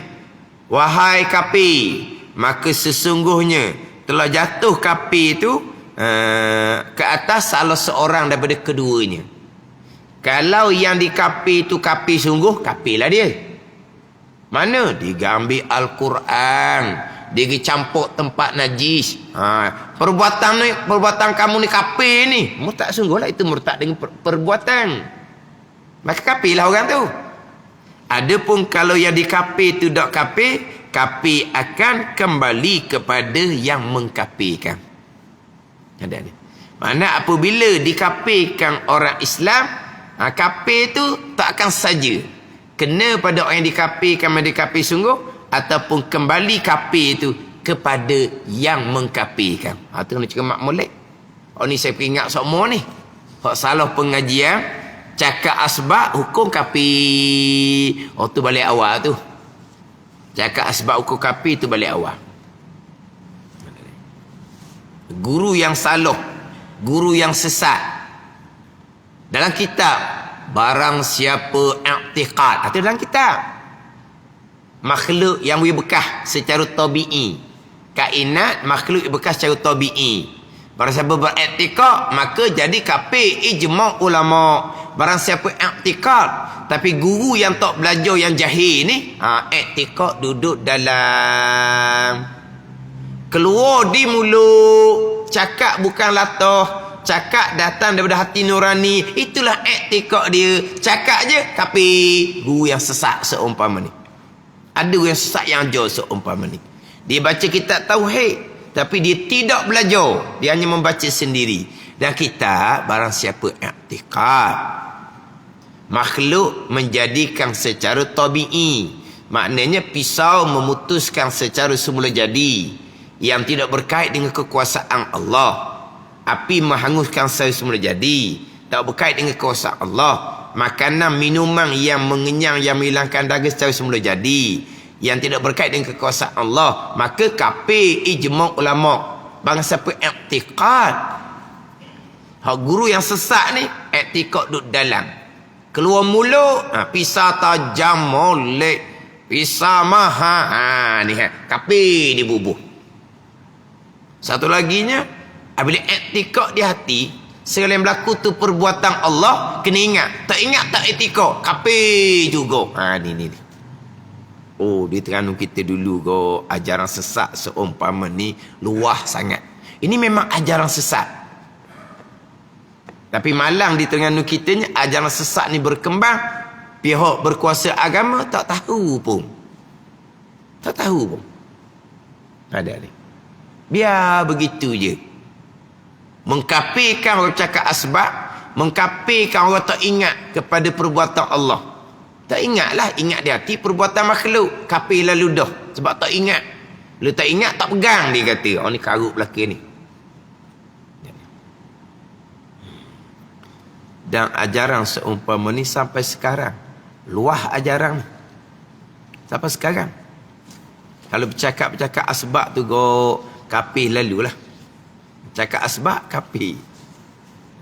wahai kafir, maka sesungguhnya telah jatuh kafir itu ke atas salah seorang daripada keduanya. Kalau yang dikafir itu kafir sungguh, kafirlah dia. Mana? Dia ambil Al-Quran, dia campur tempat najis. Perbuatan kamu ni kafir ni. Murtad sungguhlah, itu murtad dengan perbuatan. Maka kafirlah orang tu. Adapun kalau yang dikafir tu tak kafir, kafir akan kembali kepada yang mengkafirkan. Ada ni. Mana apabila dikafirkan orang Islam, kafir tu tak akan saja kena pada orang yang dikafirkan menjadi kafir sungguh, ataupun kembali kafir itu kepada yang mengkafirkan. Tu nak cakap mak molek. Oh ni saya ingat semua ni. Hak salah pengajian, cakap asbab hukum kapi. Oh tu balik awal tu. Cakap asbab hukum kapi tu balik awal. Guru yang salah, guru yang sesat. Dalam kitab, barang siapa i'tiqad. Itu dalam kitab. Makhluk yang bekas secara tabi'i. Kainat makhluk bekas secara tabi'i. Barang siapa beriktikad maka jadi kafir ijma' ulama. Barang siapa i'tikad tapi guru yang tak belajar yang jahil ni, i'tikad duduk dalam, keluar di mulut, cakap bukan latah, cakap datang daripada hati nurani, itulah i'tikad dia. Cakap je kafir. Guru yang sesat seumpama ni. Ada yang sesat yang ajar seumpama ni. Dia baca kitab tauhid tapi dia tidak belajar, dia hanya membaca sendiri. Dan kita barang siapa i'tikad makhluk menjadikan secara tabi'i, maknanya pisau memutuskan secara semula jadi yang tidak berkait dengan kekuasaan Allah. Api menghanguskan secara semula jadi, tak berkait dengan kekuasaan Allah. Makanan minuman yang mengenyang, yang menghilangkan dahaga secara semula jadi, yang tidak berkait dengan kekuasaan Allah, maka kafir ijma' ulama. Barang siapa i'tikad, hak guru yang sesat ni i'tikad duduk dalam, keluar mulut, pisau tajam molek, pisau mahal, ni kafir dibubuh. Satu laginya, apabila i'tikad di hati, segala yang berlaku tu perbuatan Allah, kena ingat. Tak ingat tak i'tikad, kafir juga. Ni. Oh, di Terengganu kita dulu go ajaran sesat seumpama ni luah sangat. Ini memang ajaran sesat. Tapi malang di Terengganu kita ni ajaran sesat ni berkembang. Pihak berkuasa agama tak tahu pun. Tak tahu pun. Ada ni. Biar begitu je. Mengkafirkan orang cakap asbab, mengkafirkan orang tak ingat kepada perbuatan Allah. Tak ingatlah, ingat di hati perbuatan makhluk. Kafir lalu dah. Sebab tak ingat. Lu tak ingat, tak pegang, dia kata. Oh ni karut belakang ni. Dan ajaran seumpama ni sampai sekarang. Luah ajaran ni. Sampai sekarang. Kalau bercakap-bercakap asbab tu, go kafir lalu lah. Cakap asbab, kafir.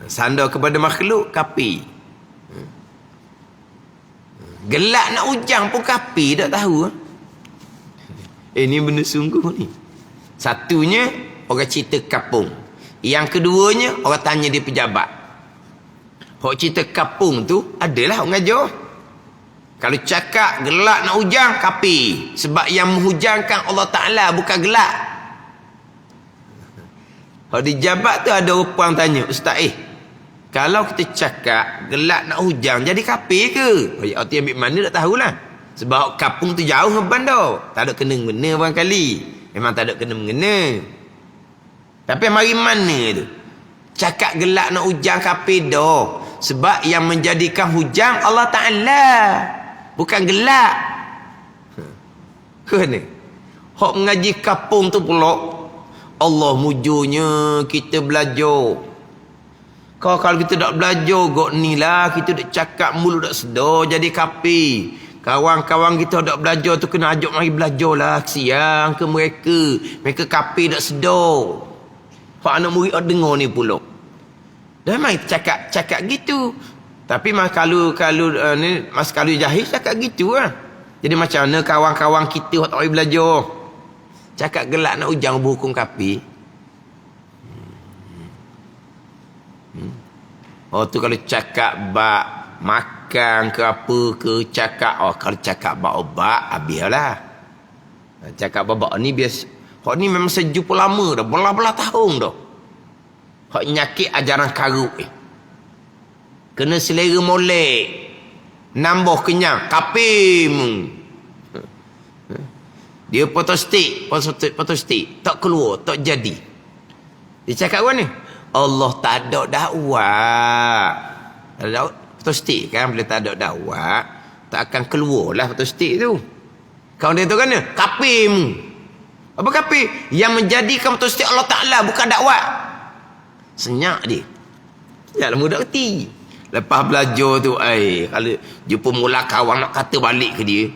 Sandar kepada makhluk, kafir. Gelak nak ujang pun kafir, tak tahu. Ini benda sungguh ni. Satunya orang cerita kapung. Yang keduanya orang tanya dia pejabat. Hak cerita kapung tu adalah orang ajar. Kalau cakap gelak nak ujang, kafir. Sebab yang menghujangkan Allah Ta'ala bukan gelak. Hak di jabat tu ada orang tanya, Ustaz, kalau kita cakap gelak nak hujang, jadi kafir ke? Arti ambil mana tak tahulah. Sebab kapung tu jauh dengan bandar. Tak ada kena-mengena barangkali. Memang tak ada kena-mengena. Tapi mari mana tu? Cakap gelak nak hujang kafir dah. Sebab yang menjadikan hujang Allah Ta'ala. Bukan gelak. Kena. Hak mengaji kapung tu pula, Allah mujurnya kita belajar. Kalau kita tak belajar gok ni lah, kita tak cakap mulut tak sedar jadi kafir. Kawan-kawan kita tak belajar tu kena ajak mari belajar lah. Kesian ke mereka. Mereka kafir tak sedar. Hak anak murid dengar ni pula. Dah mai cakap gitu. Tapi kalau ni mas kalau jahil cakap gitu lah. Jadi macam mana kawan-kawan kita hak tak mari belajar. Cakap gelak nak ujang berhukum kafir. Oh tu kalau cakap bak makan ke apa ke, cakap kalau cakap bak obat habislah. Cakap babak ni biasa. Hak ni memang sejupa lama dah, belah-belah tahun dah. Hak nyakit ajaran karut ni. Kena selera molek. Nambah kenyang, kafir. Dia potostik tak keluar, tak jadi. Dia cakap apa ni? Allah tak ada dakwah. Potostik kan, bila tak ada dakwah tak akan keluarlah potostik tu. Kau dia tu kan kafir. Apa kafir? Yang menjadikan potostik Allah Ta'ala bukan dakwah. Senyap dia. Janganlah mudah reti. Lepas belajar tu, kalau jumpa mula kawan nak kata balik ke dia.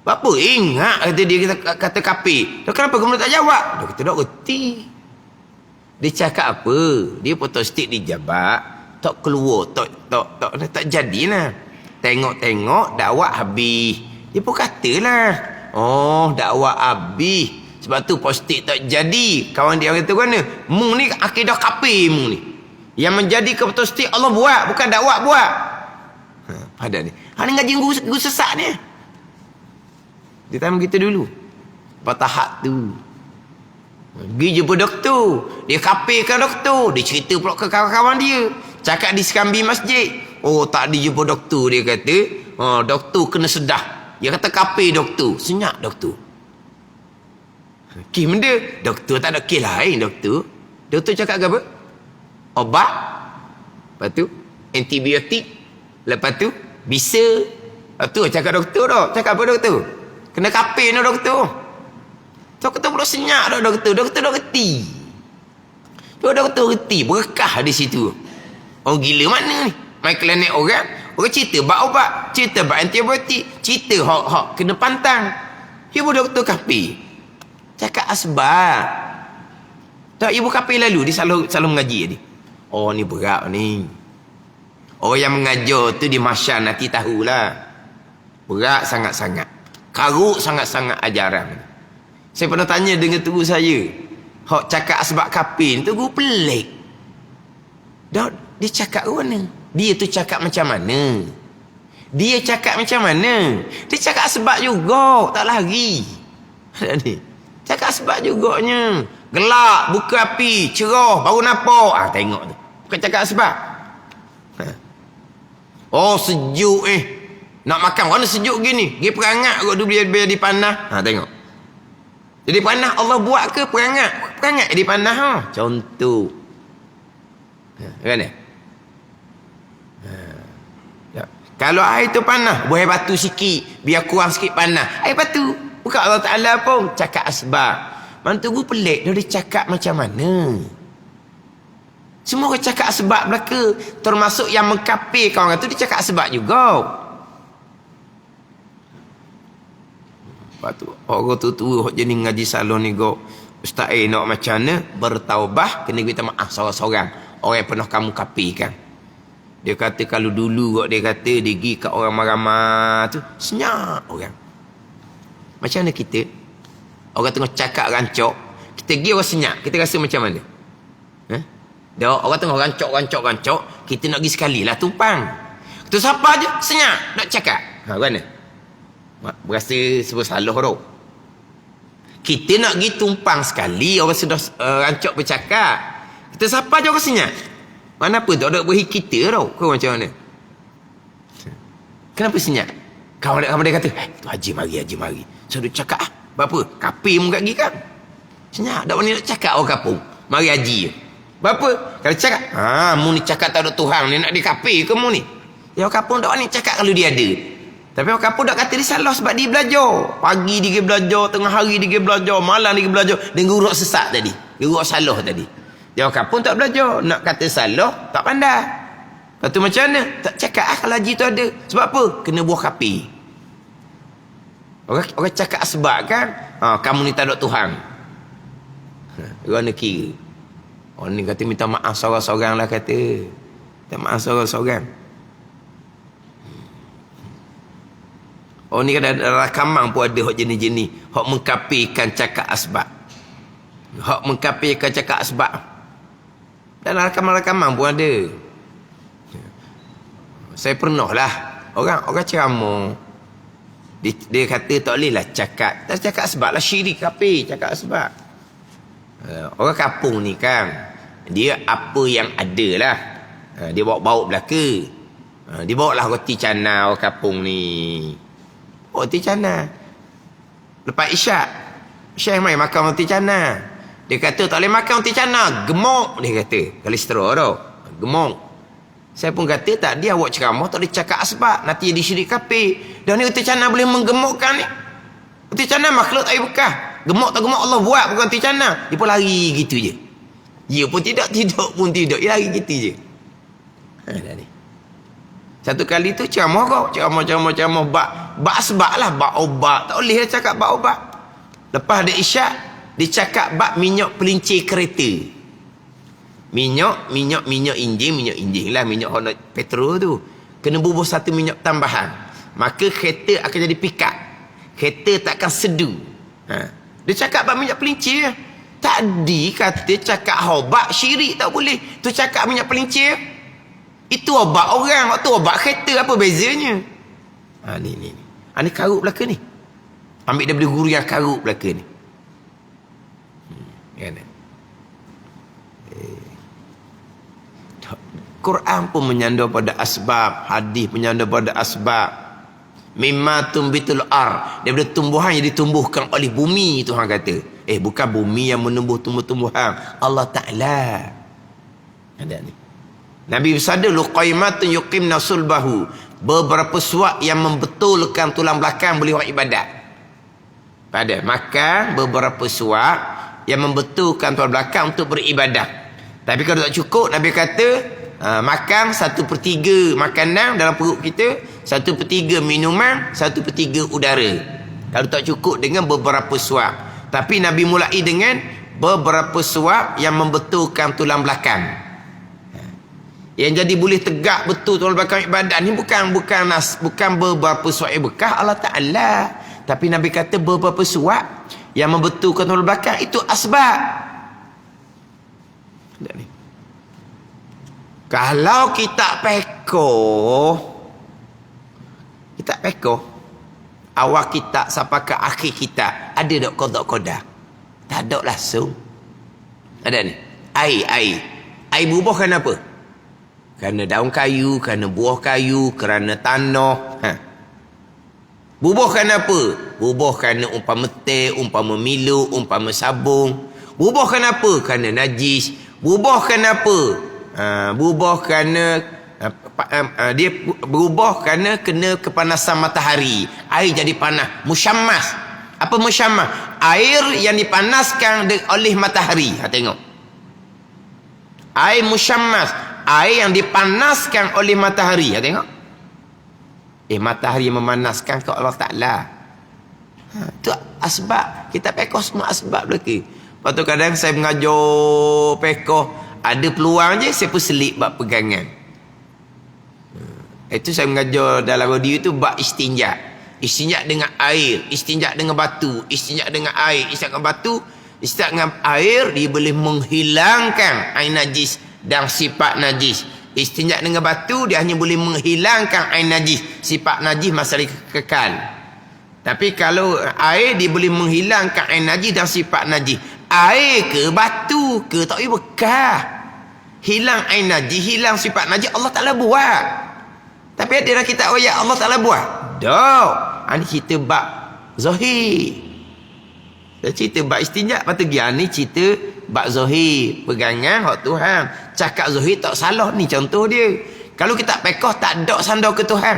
Apa? Ingat kata dia kata kapi. Dah kenapa kamu tak jawab? Dia kata tak reti. Dia cakap apa? Dia potong stick di jabat, tak keluar, tak jadilah. Tengok-tengok dakwah habis. Dia pun katalah, oh dakwah habis. Sebab tu postik tak jadi. Kawan dia kata mana? Mung ni akidah kapi mung ni. Yang menjadi kebetul stick Allah buat, bukan dakwah buat. Pada ni. Hang ngaji guru sesat ni. Dia time kita dulu. Patahak tu. Pergi jumpa doktor. Dia kapirkan doktor. Dia cerita pula ke kawan-kawan dia. Cakap di sekambi masjid. Oh tak dijumpa doktor. Dia kata, doktor kena sedah. Dia kata kapir doktor. Senyap doktor. Kes benda. Doktor tak ada kes lain doktor. Doktor cakap apa? Obat. Lepas tu antibiotik. Lepas tu bisa. Lepas tu cakap doktor dah. Cakap apa doktor? Kena kapir no doktor. Doktor pula senyap dah doktor. Doktor dah reti. Doktor reti. Berkah di situ. Orang gila mana ni? Mai klinik orang. Orang cerita bak ubat. Cerita bak antibiotik. Cerita hak kena pantang. Ibu doktor kapir. Cakap asbab. Tak ibu kapir lalu. Dia selalu mengaji ni. Oh ni berat ni. Orang yang mengajar tu di masyar nanti tahulah. Berat sangat-sangat. Karuk sangat-sangat ajaran. Saya pernah tanya dengan guru saya. Hak cakap sebab kapin tu guru pelik. Dia cakap mana? Dia tu cakap macam mana? Dia cakap macam mana? Dia cakap sebab juga. Tak lari. Cakap sebab juganya. Gelap, buka api, cerah, baru nampak. Tengok tu. Bukan cakap sebab. Oh sejuk nak makan mana sejuk gini. Dia perangat kot tu biar di panah. Tengok. Jadi panah Allah buat ke perangat? Perangat di panah. Contoh. Kan ya? Kalau air tu panah, buah batu sikit, biar kurang sikit panah. Air batu. Bukan Allah Ta'ala pun cakap asbab. Mantu gua pelik dia cakap macam mana? Semua orang cakap asbab belaka. Termasuk yang mengkapirkan orang tu dia cakap asbab juga. Lepas tu orang tu jenis ngaji salon ni go. Ustaz nak macam mana? Bertaubah kena minta maaf seorang-seorang. Orang yang pernah kamu kapirkan. Dia kata kalau dulu dia kata dia pergi kat orang ramai tu senyap orang. Macam mana kita? Orang tengah cakap rancok, kita pergi orang senyap, kita rasa macam mana? Dia orang tengah rancok, kita nak pergi sekali lah tumpang. Tu siapa je senyap nak cakap. Mana? Berasa sebab salah tau. Kita nak pergi tumpang sekali, orang sudah rancok bercakap. Kita siapa je orang senyap. Mana apa tu ada beri kita tau. Kau macam mana? Kenapa senyap? Kawan dia kata, tu haji mari. So dia cakap, berapa? Kapir pun kat gigi kan? Senyap, tak boleh nak cakap orang kapung. Mari haji. Berapa? Kalau cakap, mu ni cakap tak ada Tuhan, ni nak dikapir ke mu ni? Ya orang kapung tak boleh cakap kalau dia ada. Tapi orang kapung tak kata dia salah sebab dia belajar. Pagi dia belajar, tengah hari dia belajar, malam dia belajar. Dia guruk sesat tadi. Guruk salah tadi. Dia orang kapung tak belajar. Nak kata salah, tak pandai. Lepas tu macam mana? Tak cakap kalau haji tu ada. Sebab apa? Kena buah kapir. Orang cakap sebab kan, kamu ni tak ada Tuhan. Orang nak kira. Orang ni kata minta maaf seorang-seorang lah kata. Minta maaf seorang-seorang. Orang ni kan ada rakaman pun ada hak jenis-jenis. Hak mengkapirkan cakap asbab. Hak mengkapirkan cakap asbab. Dan rakaman-rakaman pun ada. Saya pernah lah. Orang ceramah. Dia kata tak boleh lah cakap. Tak cakap sebab lah syirik kapir. Cakap sebab. Orang kampung ni kan. Dia apa yang ada lah. Dia bawa belaka. Dia bawa lah roti canai orang kampung ni. Roti canai. Lepas isyak. Syekh mai makan roti canai. Dia kata tak boleh makan roti canai. Gemuk dia kata. Kolesterol tau. Gemuk. Saya pun kata tak dia awak ceramah tak boleh cakap asbab. Nanti dia syirik kapir. Dan ni roti canai boleh menggemukkan ni. Roti canai makhluk tak bekah. Gemuk tak gemuk Allah buat bukan roti canai. Dia pun lari gitu je. Dia pun tidak pun tidak. Dia lari gitu je. Dah ni. Satu kali tu ceramah kau, ceramah bak sebab lah bak obat. Tak boleh cakap bak obat. Lepas ada isyak, dia cakap bak minyak pelincir kereta. Minyak injin lah, minyak Honda petrol tu. Kena bubuh satu minyak tambahan. Maka kereta akan jadi pick up. Kereta takkan sedu. Dia cakap bak minyak pelincir. Tadi kata cakap obat syirik tak boleh. Tu cakap minyak pelincir. Itu obat orang, waktu obat kereta, apa bezanya? Ni. Ni karut belaka ni. Ambil daripada guru yang karut belaka ni. Kan? Quran pun menyandar pada asbab, hadis menyandar pada asbab. Mimma tumbitul ar, daripada tumbuhan yang ditumbuhkan oleh bumi, Tuhan kata. Bukan bumi yang menumbuh tumbuh-tumbuhan, Allah Ta'ala. Ada ni. Nabi bersabda luqaimatun yuqimna sulbahu, beberapa suap yang membetulkan tulang belakang boleh buat ibadat. Pada makan beberapa suap yang membetulkan tulang belakang untuk beribadat. Tapi kalau tak cukup, Nabi kata makan 1/3 makanan dalam perut kita, 1/3 minuman, 1/3 udara. Kalau tak cukup dengan beberapa suap. Tapi Nabi mulai dengan beberapa suap yang membetulkan tulang belakang. Yang jadi boleh tegak betul tulang belakang ibadat ni bukan beberapa suap yang bekas Allah Ta'ala. Tapi Nabi kata beberapa suap yang membetulkan tulang belakang itu asbab. Kalau kita pekoh awal kita sampai ke akhir kita, ada tak qada? Tak ada langsung. Ada ni. Air berubah kerana apa? Kerana daun kayu, kerana buah kayu, kerana tanah. Berubah kerana apa? Berubah kerana umpama teh, umpama Milo, umpama sabun. Berubah kerana apa? Kerana najis. Berubah kerana apa? Berubah kerana dia berubah kerana kena kepanasan matahari. Air jadi panas. Musyammas. Apa musyammas? Air yang dipanaskan oleh matahari. Tengok. Air musyammas. Air yang dipanaskan oleh matahari. Tengok. Matahari yang memanaskan ke Allah Ta'ala. Itu asbab. Kita pekoh semua asbab lagi. Lepas tu kadang saya mengajar pekoh, ada peluang je saya pun selit bab pegangan. Itu saya mengajar dalam radio itu bab istinja. Istinja dengan air, istinja dengan batu, istinja dengan air, istinja dengan batu, istinja dengan air, dia boleh menghilangkan air najis dan sifat najis. Istinja dengan batu, dia hanya boleh menghilangkan air najis, sifat najis masih kekal. Tapi kalau air, dia boleh menghilangkan air najis dan sifat najis. Air ke batu ke tak boleh bekas. Hilang air najis, hilang sifat najis, Allah Ta'ala buat. Tapi ada dalam kitab ayat Allah Ta'ala buat? Tak. Ini cerita bab zahir. Cerita bab istinja, lepas tu ni cerita bab zahir, pegangan hak Tuhan. Cakap zahir tak salah, ni contoh dia. Kalau kita pekoh tak ada sandar ke Tuhan.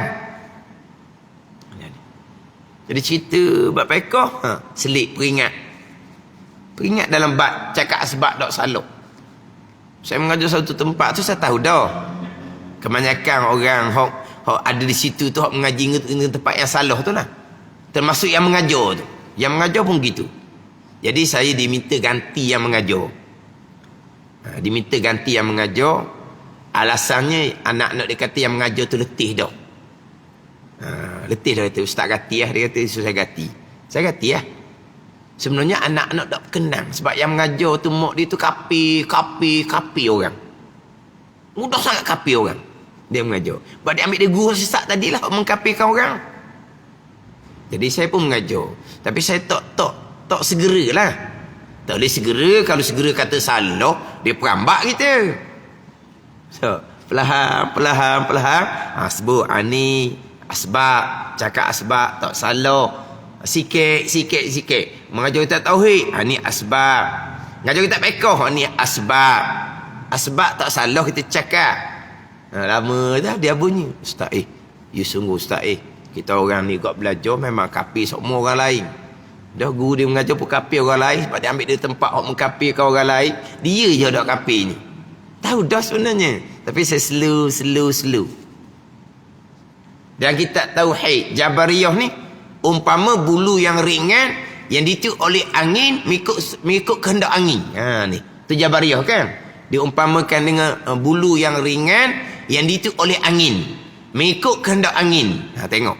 Jadi cerita bab pekoh, selit peringat dalam bab cakap sebab tak salah. Saya mengajar satu tempat tu, saya tahu dah kebanyakan orang hak ada di situ tu hak mengaji dengan tempat yang salah tu lah. Termasuk yang mengajar tu. Yang mengajar pun gitu. Jadi saya diminta ganti yang mengajar. Diminta ganti yang mengajar. Alasannya anak-anak dia kata yang mengajar tu letih dah. Letih dah kata ustaz ganti lah. Dia kata saya ganti. Saya ganti lah. Sebenarnya anak-anak tak kenang. Sebab yang mengajar tu mak dia tu kapi orang. Mudah sangat kapi orang. Dia mengajar. Sebab dia ambil dia guru sesat tadilah mengkapikan orang. Jadi saya pun mengajar. Tapi saya tak segera lah. Tak boleh segera. Kalau segera kata salah, dia perambak kita. So, perlahan. Sebut ni asbab. Cakap asbab tak salah. Sikit. Mengajar kita tauhid, ni asbab. Mengajar kita pekoh, ni asbab. Asbab tak salah kita cakap. Lama dah dia bunyi. Ustaz you sungguh Ustaz kita orang ni kat belajar memang kapi semua orang lain. Dah guru dia mengajar pun kapi orang lain sebab dia ambil dia tempat hok mengkapirkan orang lain. Dia je dak kapi ni. tahu dah sebenarnya. Tapi saya slow. Dan kita tauhid Jabariyah ni umpama bulu yang ringan yang ditiup oleh angin mengikut kehendak angin. Ni. Tu Jabariyah kan. Diumpamakan dengan bulu yang ringan yang ditiup oleh angin mengikut kehendak angin. Tengok.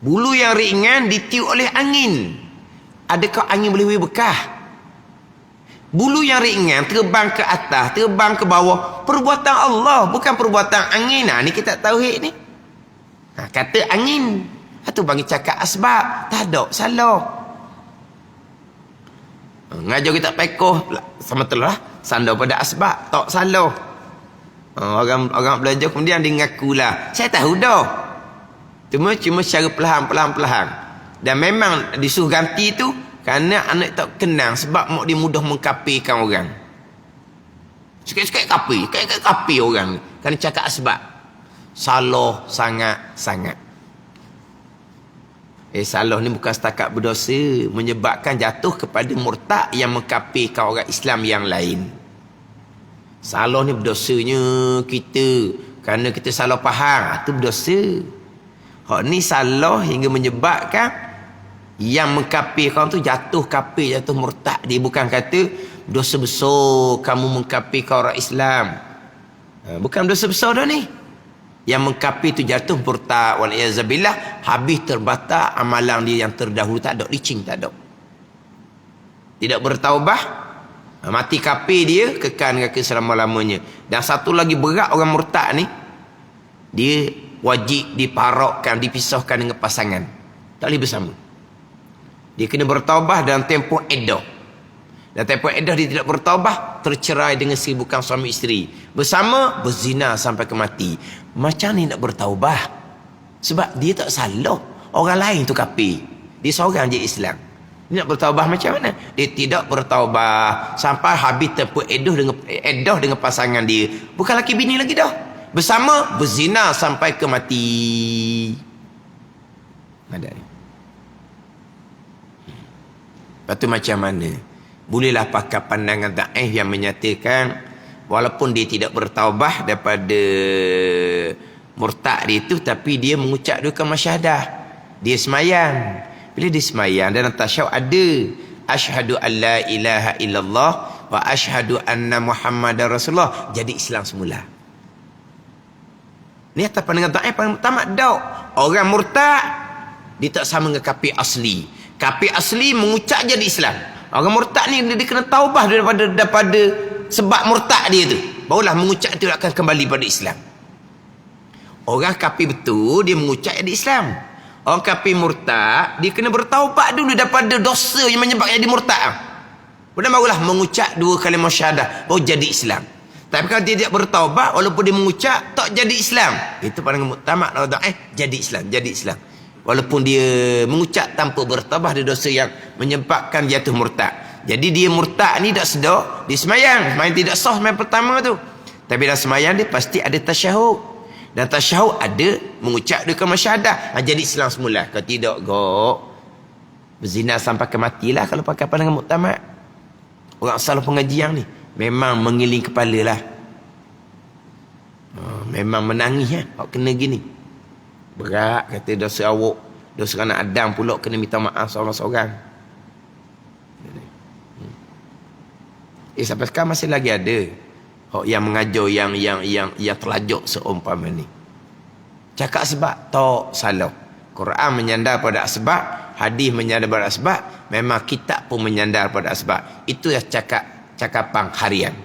Bulu yang ringan ditiup oleh angin. Adakah angin boleh beri bekah? Bulu yang ringan terbang ke atas, terbang ke bawah. Perbuatan Allah, bukan perbuatan angin. Ni kita tauhid ni. Kata angin. Itu bagi cakap asbab. Tak ada, salah. Ngajar kita pekoh sama telah sandar pada asbab, tak salah. Orang belajar kemudian dia ngakulah, saya tahu dah. Cuma secara perlahan. Dan memang disuruh ganti tu kerana anak tak kenal sebab mak dia mudah mengkapirkan orang. Sikit-sikit kapi orang kerana cakap asbab. Salah sangat. Salah ni bukan setakat berdosa, menyebabkan jatuh kepada murtad yang mengkafirkan orang Islam yang lain. Salah ni berdosanya kita kerana kita salah faham, itu berdosa. Hak ni salah hingga menyebabkan yang mengkafirkan tu jatuh kafir, jatuh murtad. Dia bukan kata dosa besar kamu mengkafirkan orang Islam. Bukan dosa besar dah ni. Yang mengkafir tu jatuh murtad, wal-iyazabillah, habis terbatas amalan dia yang terdahulu, tak ada licin, tak ada. Tidak bertaubah, mati kafir dia, kekal neraka selama-lamanya. Dan satu lagi berat orang murtad ni, dia wajib diparakkan, dipisahkan dengan pasangan. Tak boleh bersama. Dia kena bertaubah dalam tempoh iddah. Dan tempoh iddah dia tidak bertaubah, tercerai dengan bukan suami isteri. Bersama, berzina sampai ke mati. Macam ni nak bertaubah? Sebab dia tak salah. Orang lain tu kafir. Dia seorang je Islam. Dia nak bertaubah macam mana? Dia tidak bertaubah sampai habis tempoh iddah dengan pasangan dia. Bukan laki bini lagi dah. Bersama, berzina sampai ke mati. Ada ni. Lepas tu macam mana? Bolehlah pakai pandangan dhaif yang menyatakan walaupun dia tidak bertaubah daripada murtad dia itu, tapi dia mengucap dua kalimah syahadah. Dia semayang. Bila dia semayang dalam tasyahud ada asyhadu an la ilaha illallah wa asyhadu anna muhammadar rasulullah, jadi Islam semula. Ni atas pandangan dhaif paling utama dak. Orang murtad dia tak sama dengan kafir asli. Kafir asli mengucap jadi Islam. Orang murtad ni dia kena taubah daripada sebab murtad dia tu. Barulah mengucap itu akan kembali pada Islam. Orang kafir betul dia mengucap jadi Islam. Orang kafir murtad dia kena bertaubat dulu daripada dosa yang menyebabkan dia murtad. Kemudian barulah mengucap dua kalimah syahadah, baru jadi Islam. Tapi kalau dia tidak bertaubat walaupun dia mengucap tak jadi Islam, itu pandangan muktamad jadi Islam. Walaupun dia mengucap tanpa bertaubat ada dosa yang menyebabkan jatuh murtad. Jadi dia murtad ni tak sedar, dia semayang tidak sah semayang pertama tu. Tapi dalam semayang dia pasti ada tasyahud. Dan tasyahud ada mengucap dua kalimah syahadah, jadi Islam semula. Kalau tidak berzina sampai ke matilah kalau pakai pandangan muktamad. Orang salah pengajian ni memang mengiling kepala lah. Memang menangis kena gini. Berat kata dosa awak, dosa anak Adam pula kena minta maaf seorang-seorang. Sampai sekarang masih lagi ada yang mengajar yang terlajak seumpama ni. Cakap sebab tak salah. Quran menyandar pada asbab, hadis menyandar pada asbab, memang kitab pun menyandar pada asbab. Itu yang cakapan harian.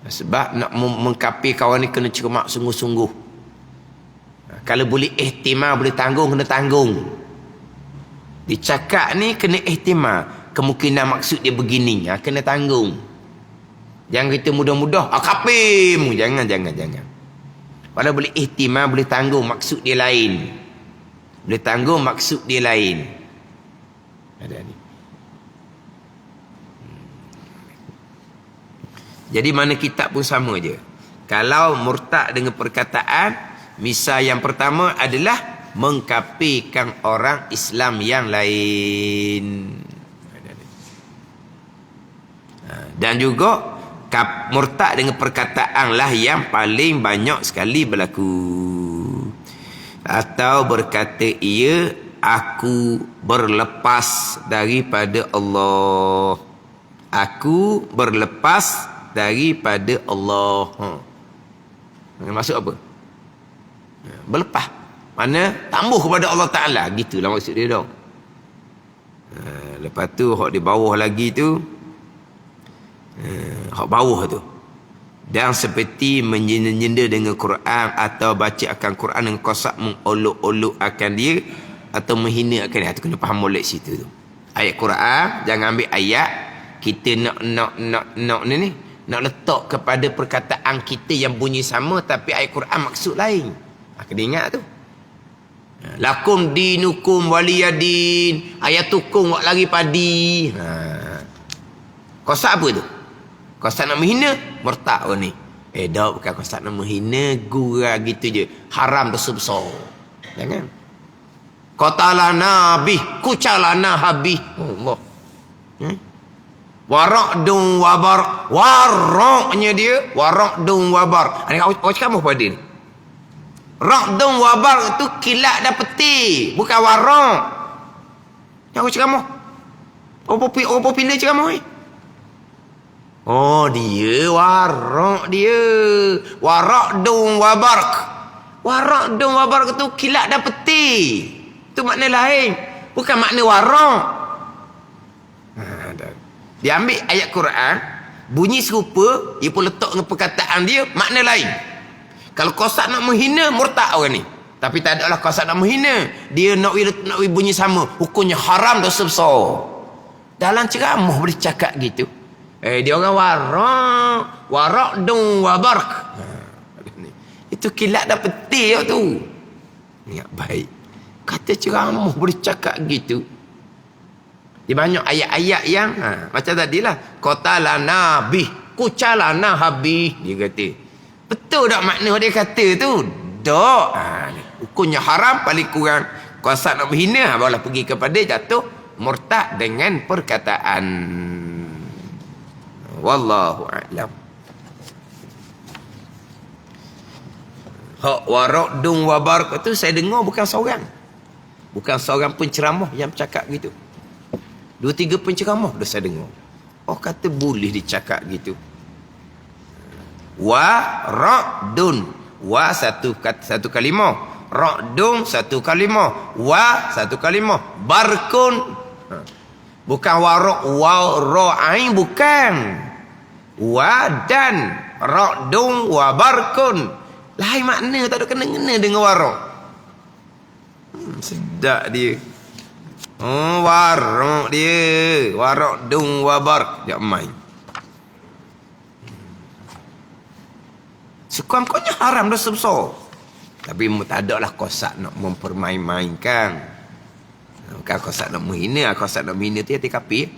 Sebab nak mengkafir kawan ni kena cermat sungguh-sungguh. Kalau boleh ihtimal, boleh tanggung, kena tanggung. Dicakap ni kena ihtimal. Kemungkinan maksud dia begini, kena tanggung. Jangan kita mudah-mudah kafir. Jangan. Kalau boleh ihtimal, boleh tanggung maksud dia lain. Boleh tanggung maksud dia lain. Ada ni. Jadi mana kitab pun sama je. Kalau murtad dengan perkataan, misal yang pertama adalah mengkafirkan orang Islam yang lain. Dan juga murtad dengan perkataan lah yang paling banyak sekali berlaku. Atau berkata ia, aku berlepas daripada Allah. Aku berlepas daripada Allah. Maksud apa? Berlepas. Mana tambuh kepada Allah Ta'ala. Gitulah maksud dia dah. Lepas tu hak di bawah lagi tu, hak bawah tu, dan seperti menyenda dengan Quran atau baca akan Quran yang kosak mengolok-olok akan dia atau menghina akan dia. Itu kena faham molek situ tu. Ayat Quran jangan ambil ayat kita nak ni nak letak kepada perkataan kita yang bunyi sama tapi ayat Quran maksud lain. Kena ingat tu. Lakum dinukum waliyadin, ayat tukung wak lari padi. Kosak apa tu? Kosak nak menghina, murtad ni. Dah bukan kosak nak menghina, gurau gitu je. Haram dosa besar. Jangan. Qatalana bih, kucalana habih. Allah. Warakdun wabar. Waraknya dia, warakdun wabar. Kau cakap apa pada ni? Rakdun wabar itu kilat dan peti, bukan warak. Yang aku cakap apa? Apa pindah cakap apa ni? Oh, dia warak dia. Warakdun wabark. Warakdun wabark itu kilat dan peti. Itu makna lain. Bukan makna warak. Dia ambil ayat Quran, bunyi serupa, dia pun letak dengan perkataan dia, makna lain. Kalau kosak nak menghina, murtad orang ni. Tapi tak adalah kosak nak menghina. Dia nak bunyi sama. Hukumnya haram, dosa besar. Dalam ceramah boleh cakap gitu. Dia orang warak. Warakdun wabark. Itu kilat dan peti tu. Ingat baik. Kata ceramah boleh cakap gitu. Dia banyak ayat-ayat yang macam tadilah. Qatalana bih, kucalana habih. Dia kata. Betul tak makna dia kata tu? Tak. Hukumnya haram paling kurang. Kuasa nak menghina, barulah pergi kepada jatuh murtad dengan perkataan. Wallahu a'lam. Hak warakdun wabark tu saya dengar bukan seorang. Bukan seorang penceramah yang bercakap gitu. 2-3 penceramah dah saya dengar. Oh, kata boleh dicakap gitu. Warakdun, wa satu kalimah, rakdun satu kalimah, wa satu kalimah, barkun bukan warak, wara'i bukan, wa dan rakdun wa barkun lain makna, tak ada kena-kena dengan warak. Sedap dia. Warak dia, warakdun wa bark, jangan main. Sekurang-kurangnya haram dosa besar. Tapi tak ada lah kosak nak mempermain-mainkan. Bukan kosak nak menghina. Kosak nak menghina tu hati kafir.